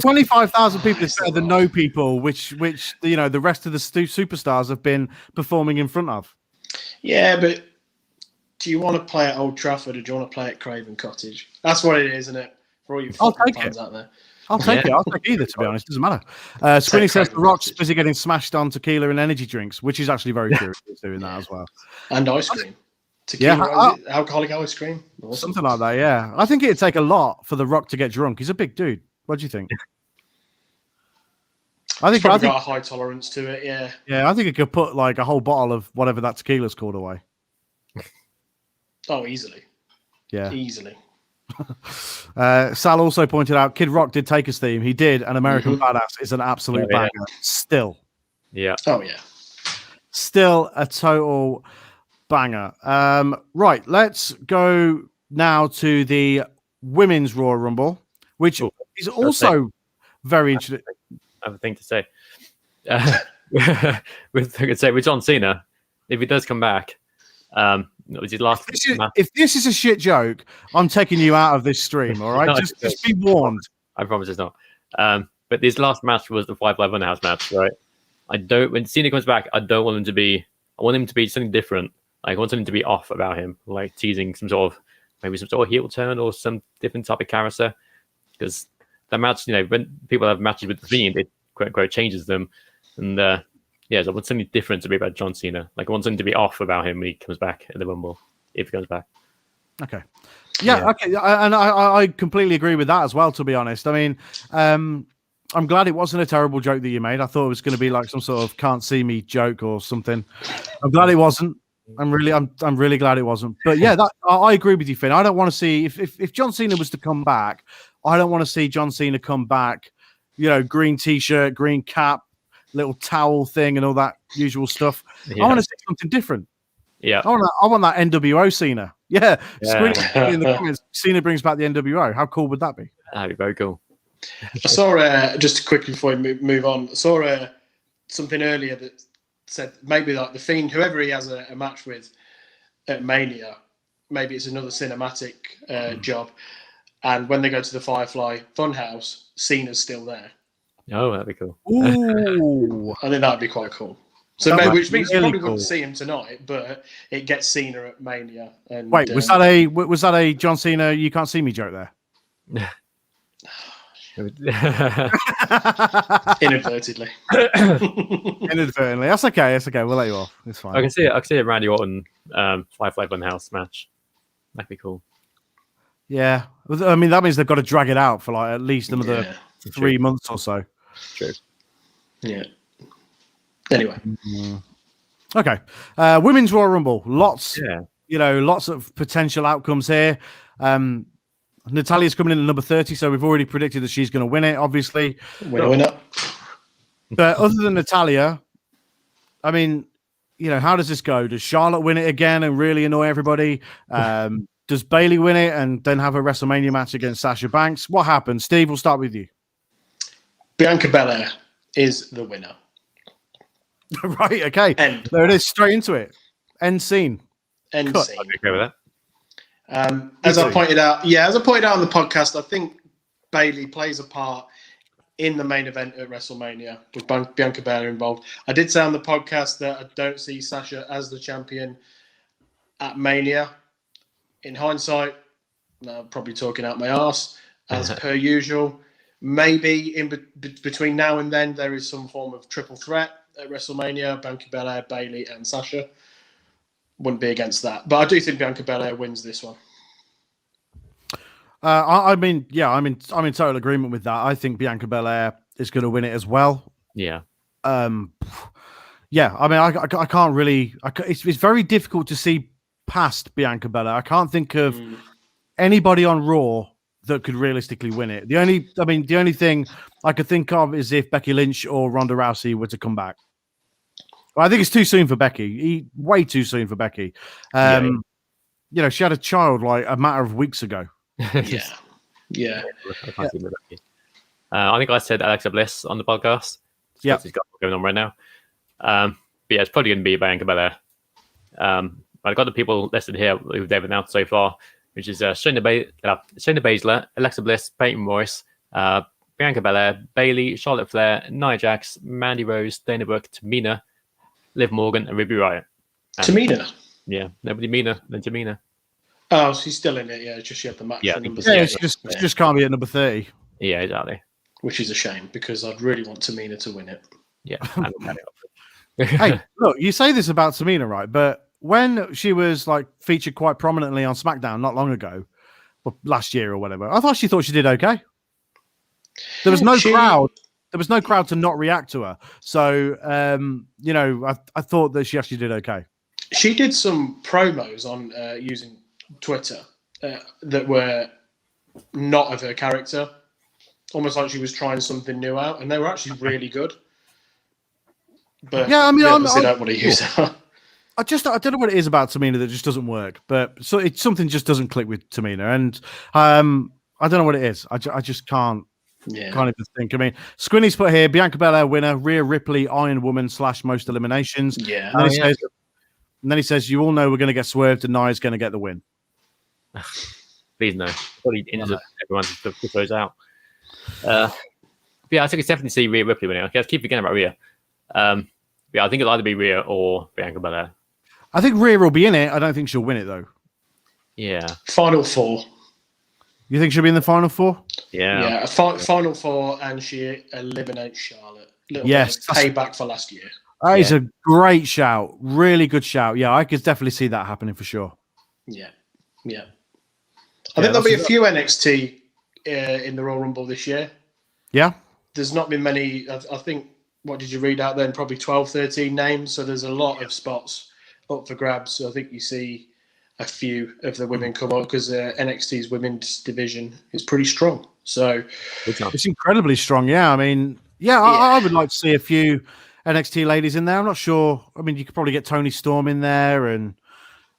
25,000 people is better than no people, which the rest of the superstars have been performing in front of. Yeah, but do you want to play at Old Trafford or do you want to play at Craven Cottage? That's what it is, isn't it? For all you fans out there. I'll take it. I'll take either, to be honest. Doesn't matter. Squinny says The Rock's busy getting smashed on tequila and energy drinks, which is actually very true. He's doing that as well. And ice cream. Tequila, alcoholic ice cream. Awesome. Something like that, yeah. I think it'd take a lot for The Rock to get drunk. He's a big dude. What do you think? I think got a high tolerance to it, yeah. Yeah, I think it could put like a whole bottle of whatever that tequila's called away. Oh, easily. Yeah. Easily. Sal also pointed out Kid Rock did take his theme. He did. An American Badass is an absolute banger. Still. Yeah. Oh, yeah. Still a total banger. Right, let's go now to the Women's Royal Rumble, which is also very interesting. I have a thing to say. With John Cena, if he does come back, if this is a shit joke, I'm taking you out of this stream. All right, No, just be warned. I promise it's not. But this last match was the 5 Live House match, right? When Cena comes back, I don't want him to be. I want him to be something different. Like, I want something to be off about him, like teasing some sort of heel turn or some different type of character. Because that match, when people have matches with the Fiend, it quote unquote changes them. And so I want something different to be about John Cena. Like, I want something to be off about him when he comes back in the Rumble, if he comes back. Okay. Yeah. Okay. And I completely agree with that as well, to be honest. I mean, I'm glad it wasn't a terrible joke that you made. I thought it was going to be like some sort of can't see me joke or something. I'm glad it wasn't. I'm really glad it wasn't. But yeah, I agree with you, Finn. I don't want to see if John Cena was to come back, I don't want to see John Cena come back, green t-shirt, green cap, little towel thing and all that usual stuff. Yeah. I want to see something different. Yeah. I want that NWO Cena. Yeah. In the comments, Cena brings back the NWO. How cool would that be? That'd be very cool. I saw, just quickly before we move on, I saw something earlier that said maybe like the Fiend, whoever he has a match with at Mania, maybe it's another cinematic job. And when they go to the Firefly Funhouse, Cena's still there. Oh, that'd be cool. Ooh. I think that'd be quite cool. So which means you probably wouldn't see him tonight, but it gets Cena at Mania. And, wait, was that a John Cena "You Can't See Me" joke there? Inadvertently. Inadvertently. That's okay. We'll let you off. It's fine. I can see a Randy Orton Firefly Funhouse match. That'd be cool. Yeah, I mean that means they've got to drag it out for like at least another 3 months or so. True. Yeah. Anyway. Okay. Women's Royal Rumble. Lots of potential outcomes here. Natalia's coming in at number 30, so we've already predicted that she's going to win it, obviously. Winner. But other than Natalia, I mean, how does this go? Does Charlotte win it again and really annoy everybody? Does Bayley win it and then have a WrestleMania match against Sasha Banks? What happens? Steve, we'll start with you. Bianca Belair is the winner. Right, okay. There it is, straight into it. End scene. End scene. I'd be okay with that. As I pointed out on the podcast, I think Bayley plays a part in the main event at WrestleMania with Bianca Belair involved. I did say on the podcast that I don't see Sasha as the champion at Mania. In hindsight, I'm probably talking out my arse, as per usual. Maybe between now and then, there is some form of triple threat at WrestleMania, Bianca Belair, Bayley, and Sasha. Wouldn't be against that. But I do think Bianca Belair wins this one. I mean, yeah, I'm in total agreement with that. I think Bianca Belair is going to win it as well. Yeah. Yeah, I mean, I can't really. It's very difficult to see past Bianca Belair. I can't think of anybody on Raw that could realistically win it. The only thing I could think of is if Becky Lynch or Ronda Rousey were to come back. Well, I think it's too soon for Becky. Way too soon for Becky. You know, she had a child like a matter of weeks ago. Yeah. I think I said Alexa Bliss on the podcast. Yeah, she's got going on right now. But yeah, it's probably going to be Bianca Belair. I've got the people listed here who they've announced so far, which is Shayna Baszler, Alexa Bliss, Peyton Royce, Bianca Belair, Bayley, Charlotte Flair, Nia Jax, Mandy Rose, Dana Brooke, Tamina, Liv Morgan, and Ruby Riott. Tamina? Yeah, nobody meaner than Tamina. Oh, she's still in it, yeah. It's just she had the match for number she just can't be at number 30. Yeah, exactly. Which is a shame, because I'd really want Tamina to win it. Yeah. Hey, look, you say this about Tamina, right? But when she was like featured quite prominently on SmackDown not long ago, or last year or whatever, I thought she did okay. There was no crowd. There was no crowd to not react to her. So, you know, I thought that she actually did okay. She did some promos on using Twitter that were not of her character, almost like she was trying something new out, and they were actually really good. But yeah, I mean, I don't want to use her. I don't know what it is about Tamina that just doesn't work, but something just doesn't click with Tamina, and I don't know what it is. I just can't. Yeah. Can't even think. I mean, Squinny's put here Bianca Belair winner, Rhea Ripley, Iron Woman / most eliminations. Yeah. And then he says, you all know we're going to get swerved and Nia's going to get the win. Please no. Probably everyone to put those out. Yeah, I think it's definitely see Rhea Ripley winning. Okay, let's keep forgetting about Rhea. Yeah, I think it'll either be Rhea or Bianca Belair. I think Rhea will be in it. I don't think she'll win it though. Yeah. Final four. You think she'll be in the final four? Yeah. Yeah, final four, and she eliminates Charlotte. Yes, bit of payback for last year. That is a great shout. Really good shout. Yeah, I could definitely see that happening for sure. Yeah. I think there'll be a few NXT in the Royal Rumble this year. Yeah. There's not been many. I think, what did you read out then? Probably 12, 13 names. So there's a lot of spots up for grabs. So I think you see a few of the women come up, because NXT's women's division is pretty strong. So it's incredibly strong. Yeah. I mean, I would like to see a few NXT ladies in there. I'm not sure. I mean, you could probably get Toni Storm in there, and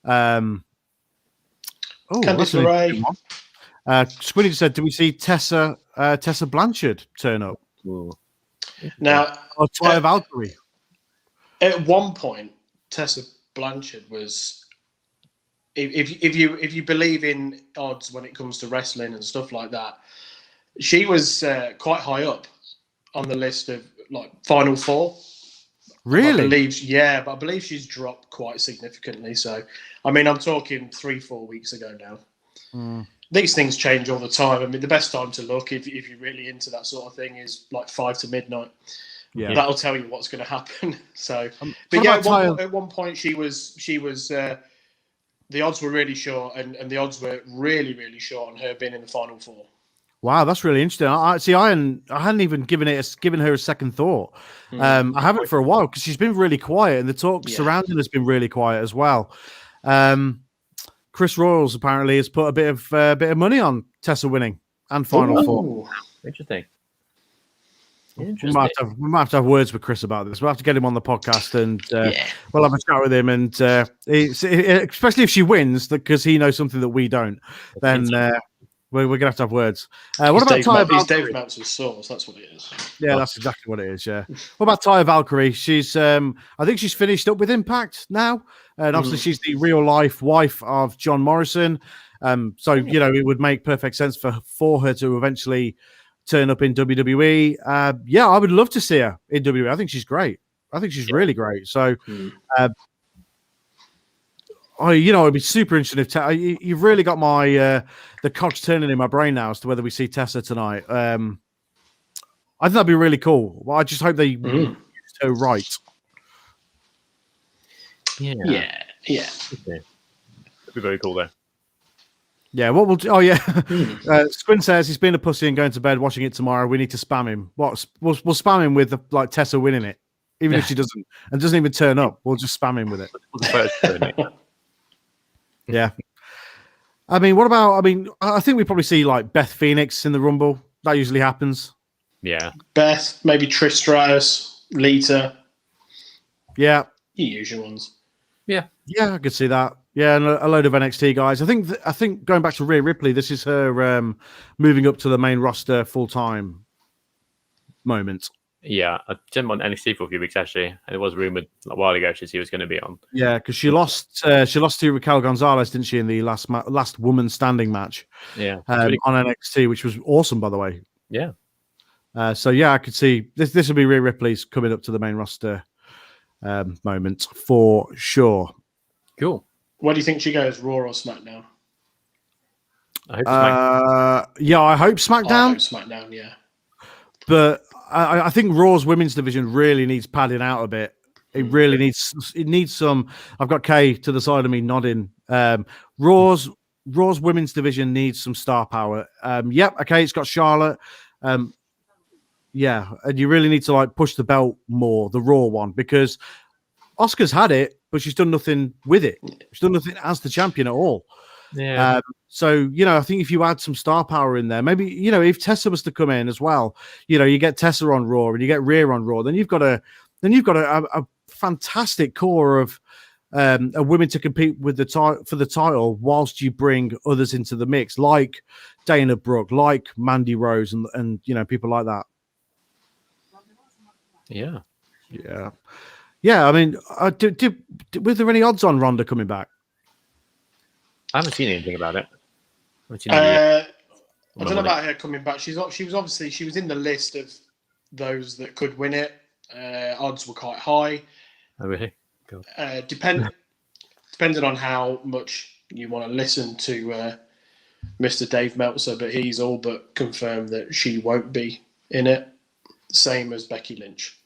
Candice LeRae. Squiddy just said, do we see Tessa Blanchard turn up? Ooh. Now, or Taya Valkyrie? At one point, Tessa Blanchard was, if you believe in odds when it comes to wrestling and stuff like that, she was quite high up on the list of like final four. Really? But I believe she's dropped quite significantly. So, I mean, I'm talking 3-4 weeks ago now. These things change all the time. I mean, the best time to look, if you're really into that sort of thing, is like 5 to midnight. Yeah, that'll tell you what's going to happen. So, but yeah, at one point she was. The odds were really short, and the odds were really, really short on her being in the final four. Wow, that's really interesting. I hadn't even given her a second thought. I haven't for a while, because she's been really quiet, and the talk surrounding has been really quiet as well. Chris Royals apparently has put a bit of money on Tessa winning and final four. Interesting. We might have to have words with Chris about this. We'll have to get him on the podcast, and we'll have a chat with him. And especially if she wins, because he knows something that we don't, then we're going to have words. What about Taya Valkyrie? He's Dave Meltzer's source. That's what it is. Yeah, that's exactly what it is. Yeah. What about Taya Valkyrie? She's, I think she's finished up with Impact now, and obviously she's the real life wife of John Morrison. So it would make perfect sense for her to eventually turn up in WWE. I would love to see her in WWE. I think she's great. I think she's really great. So, I'd be super interested if you've really got my the cogs turning in my brain now as to whether we see Tessa tonight. I think that'd be really cool. Well, I just hope they used her right. Yeah. Okay. That'd be very cool, though. Yeah, what we'll do? Oh yeah, Hmm. Squin says he's been a pussy and going to bed, watching it tomorrow. We need to spam him. What? We'll spam him with like Tessa winning it, even if she doesn't and doesn't even turn up. We'll just spam him with it. Yeah. I mean, what about? I mean, I think we probably see like Beth Phoenix in the Rumble. That usually happens. Yeah. Beth, maybe Trish Stratus, Lita, Yeah. the usual ones. Yeah. Yeah, I could see that. Yeah, and a load of NXT guys. I think going back to Rhea Ripley, this is her moving up to the main roster full time moment. Yeah, I didn't want NXT for a few weeks actually, and it was rumored a while ago she was going to be on. Yeah, because she lost to Raquel Gonzalez, didn't she, in the last woman standing match? Yeah, on NXT, which was awesome, by the way. Yeah. So yeah, I could see this will be Rhea Ripley's coming up to the main roster moment for sure. Cool. Where do you think she goes, Raw or SmackDown? I hope SmackDown. Yeah, I hope SmackDown. I hope SmackDown, yeah. But I think Raw's women's division really needs padding out a bit. It really needs some. I've got Kay to the side of me nodding. Raw's women's division needs some star power. Yep, okay, it's got Charlotte. Yeah, and you really need to like push the belt more, the Raw one, because Asuka's had it, but she's done nothing with it. She's done nothing as the champion at all. Yeah. So, I think if you add some star power in there, maybe, if Tessa was to come in as well, you get Tessa on Raw and you get Rhea on Raw, then you've got a fantastic core of women to compete with for the title, whilst you bring others into the mix, like Dana Brooke, like Mandy Rose, and people like that. Yeah. Yeah. I mean, were there any odds on Ronda coming back? I haven't seen anything about it. I don't know about her coming back. She was in the list of those that could win it. Odds were quite high. Oh, really? Cool. Depending on how much you want to listen to Mr. Dave Meltzer, but he's all but confirmed that she won't be in it. Same as Becky Lynch.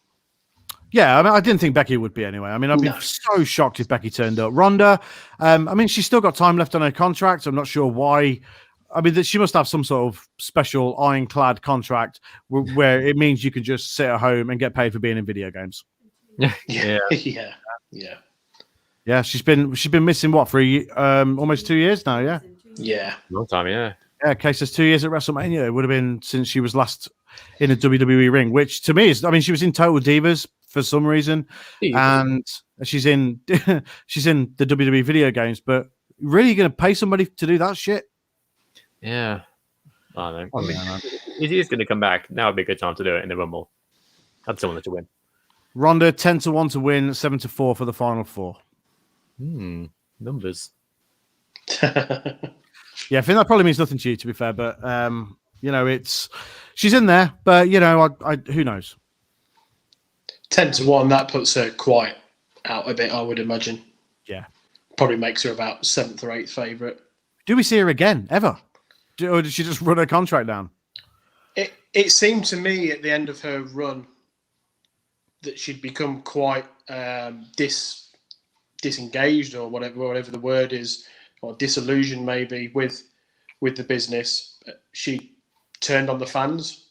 Yeah, I mean, I didn't think Becky would be anyway. I mean, I'd be so shocked if Becky turned up. Ronda, I mean, she's still got time left on her contract. I'm not sure why. I mean, she must have some sort of special ironclad contract where it means you can just sit at home and get paid for being in video games. Yeah. Yeah, she's been missing what for almost 2 years now. Yeah, long time. Yeah. Okay, so 2 years at WrestleMania. It would have been since she was last in a WWE ring, which to me is, I mean, she was in Total Divas for some reason, and she's in the WWE video games. But really, you're going to pay somebody to do that shit? Yeah. I don't know. I mean, if he's going to come back, now would be a good time to do it in the Rumble. Had someone to win. Ronda 10-1 to win, 7-4 for the final four. Numbers. Yeah, I think that probably means nothing to you, to be fair. But she's in there. But who knows? 10-1. That puts her quite out a bit, I would imagine. Yeah, probably makes her about 7th or 8th favourite. Do we see her again ever? Or did she just run her contract down? It seemed to me at the end of her run that she'd become quite disengaged, or whatever the word is, or disillusioned maybe with the business. She turned on the fans,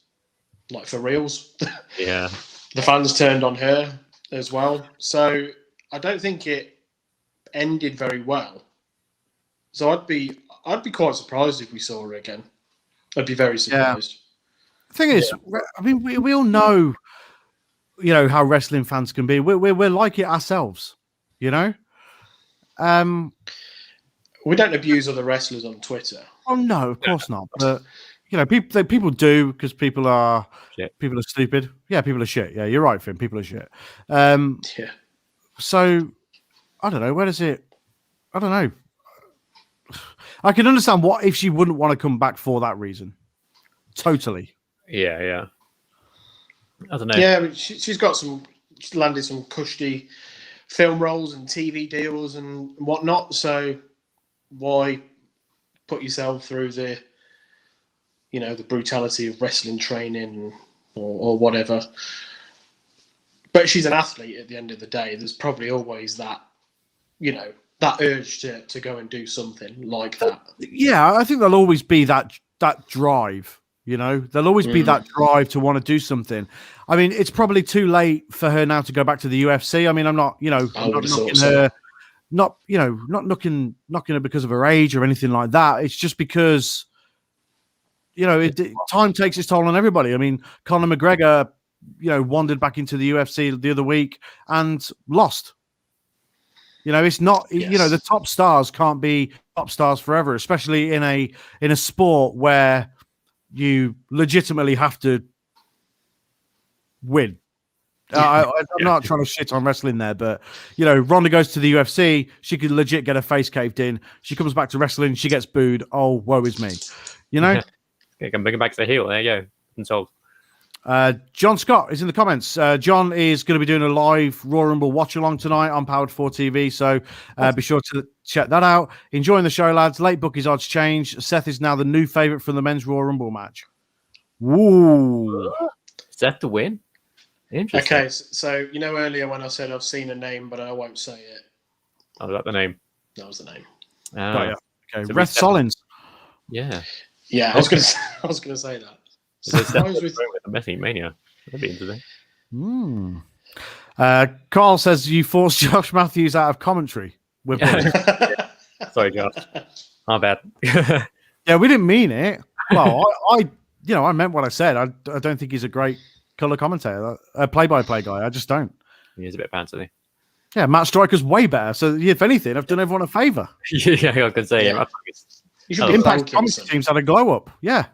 like for reals. Yeah. The fans turned on her as well. So I don't think it ended very well. So I'd be quite surprised if we saw her again. I'd be very surprised. Yeah. The thing is, I mean, we all know, how wrestling fans can be. We're like it ourselves, We don't abuse other wrestlers on Twitter. Oh no, of course not. But people do, because people are stupid. Yeah, people are shit. Yeah, you're right, Finn. People are shit. Yeah. So I don't know. Where does it? I don't know. I can understand what if she wouldn't want to come back for that reason. Totally. Yeah. I don't know. Yeah, but she's landed some cushy film roles and TV deals and whatnot. So why put yourself through the brutality of wrestling training or whatever? But she's an athlete at the end of the day. There's probably always that that urge to go and do something like that. Yeah, I think there'll always be that drive. You know, there'll always be that drive to want to do something. I mean, it's probably too late for her now to go back to the UFC. I mean, I'm not, I'm not knocking her, not knocking her because of her age or anything like that. It's just because, time takes its toll on everybody. I mean, Conor McGregor, wandered back into the UFC the other week and lost. It's not, the top stars can't be top stars forever, especially in a sport where you legitimately have to win. I'm not trying to shit on wrestling there, but Ronda goes to the UFC, she could legit get her face caved in. She comes back to wrestling, she gets booed. Oh, woe is me. Yeah, can bring it back to the heel. There you go. And so, John Scott is in the comments. John is going to be doing a live Royal Rumble watch along tonight on Powered 4 TV, so be sure to check that out. Enjoying the show, lads. Late bookies odds change. Seth is now the new favorite from the men's Royal Rumble match. Woo! Seth to win. Interesting. Okay, so earlier when I said I've seen a name, but I won't say it. Oh, was that the name? That was the name. Okay, so Reth Solins. Yeah, I was gonna say that. With the Messy Mania. That'd be interesting. Carl says you forced Josh Matthews out of commentary. Sorry, Josh. My bad. Yeah, we didn't mean it. Well, I meant what I said. I don't think he's a great color commentator, a play-by-play guy. I just don't. He's a bit fancy. Yeah, Matt Striker's way better. So if anything, I've done everyone a favor. Yeah, I was gonna say. Yeah. Impact commentary teams had a glow up. Yeah.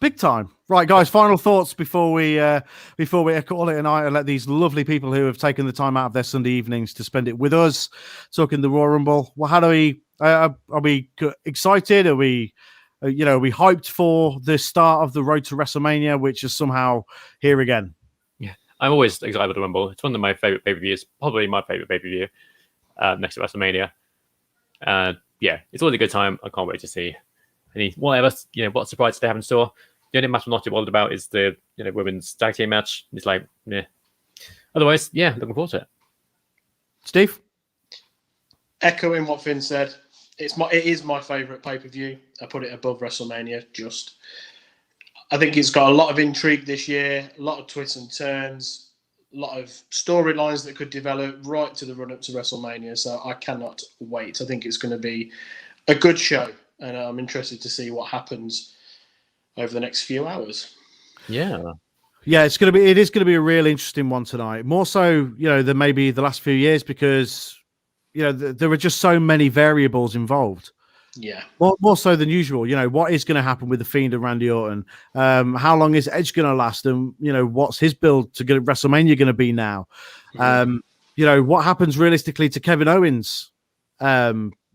Big time. Right, guys, final thoughts before we call it a night and let these lovely people who have taken the time out of their Sunday evenings to spend it with us talking the Royal Rumble. Well, how do we are we excited? Are we are we hyped for the start of the road to WrestleMania, which is somehow here again? Yeah, I'm always excited for the Rumble. It's one of my favorite pay-per-views, probably my favorite pay-per-view next to WrestleMania. Yeah, it's always a good time. I can't wait to see whatever what surprises they have in store. The only match I'm not too bothered about is the women's tag team match. It's like, yeah. Otherwise, yeah, looking forward to it. Steve, echoing what Finn said, it is my favourite pay-per-view. I put it above WrestleMania. I think it's got a lot of intrigue this year, a lot of twists and turns, a lot of storylines that could develop right to the run-up to WrestleMania. So I cannot wait. I think it's going to be a good show, and I'm interested to see what happens over the next few hours. Yeah, it is going to be a real interesting one tonight. More so, than maybe the last few years, because there were just so many variables involved. Yeah, more so than usual. What is going to happen with the Fiend and Randy Orton? How long is Edge going to last? And what's his build to get WrestleMania going to be now? What happens realistically to Kevin Owens?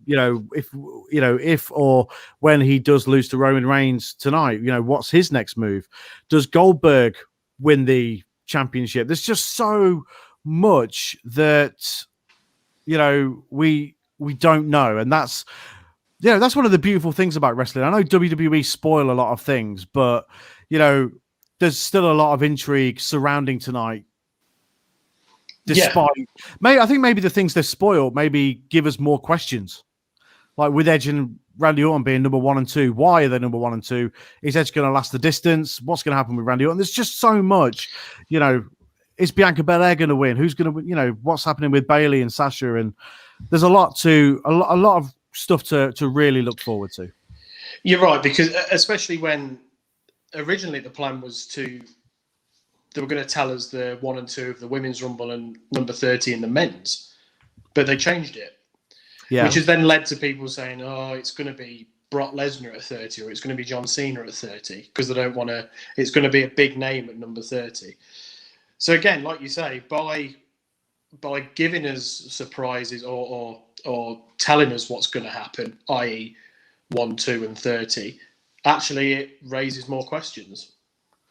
If or when he does lose to Roman Reigns tonight, what's his next move? Does Goldberg win the championship? There's just so much that we don't know, and that's one of the beautiful things about wrestling. I know WWE spoil a lot of things, but there's still a lot of intrigue surrounding tonight. Despite, I think maybe the things they've spoiled maybe give us more questions. Like with Edge and Randy Orton being number 1 and 2, why are they number 1 and 2? Is Edge going to last the distance? What's going to happen with Randy Orton? There's just so much. Is Bianca Belair going to win? Who's going to win? What's happening with Bayley and Sasha? And there's a lot of stuff to really look forward to. You're right, because especially when originally the plan was they were going to tell us the 1 and 2 of the women's Rumble and number 30 in the men's, but they changed it. Yeah. Which has then led to people saying, oh, it's going to be Brock Lesnar at 30 or it's going to be John Cena at 30 because they don't want to, it's going to be a big name at number 30. So again, like you say, by giving us surprises or telling us what's going to happen, i.e. 1, 2 and 30, actually it raises more questions.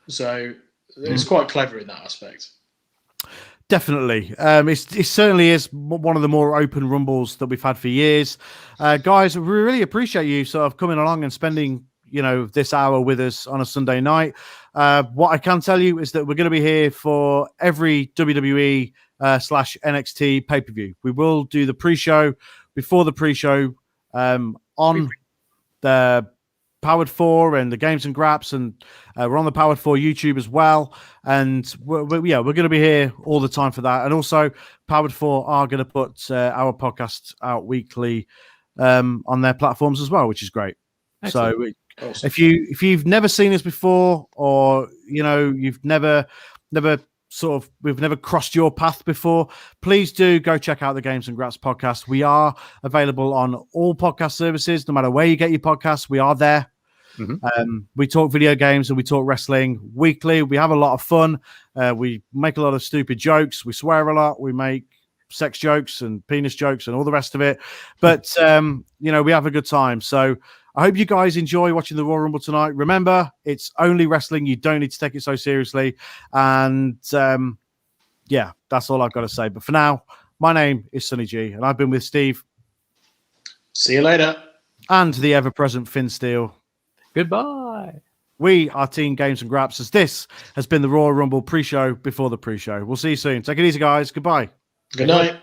So it's quite clever in that aspect. Definitely. It certainly is one of the more open rumbles that we've had for years. Guys, we really appreciate you sort of coming along and spending, this hour with us on a Sunday night. What I can tell you is that we're going to be here for every WWE /NXT pay-per-view. We will do the pre-show before the pre-show on the Powered 4 and the Games and Graps, and we're on the Powered 4 YouTube as well. And we're going to be here all the time for that. And also, Powered 4 are going to put our podcast out weekly on their platforms as well, which is great. Excellent. So awesome. If you've never seen us before, or you've never we've never crossed your path before, please do go check out the Games and Graps podcast. We are available on all podcast services, no matter where you get your podcasts. We are there. Mm-hmm. We talk video games and we talk wrestling weekly. We have a lot of fun. We make a lot of stupid jokes. We swear a lot. We make sex jokes and penis jokes and all the rest of it. But, we have a good time. So I hope you guys enjoy watching the Royal Rumble tonight. Remember, it's only wrestling. You don't need to take it so seriously. And that's all I've got to say. But for now, my name is Sonny G, and I've been with Steve. See you later. And the ever-present Finn Steele. Goodbye. We are Team Games and Graps, as this has been the Royal Rumble pre-show before the pre-show. We'll see you soon. Take it easy, guys. Goodbye. Good night.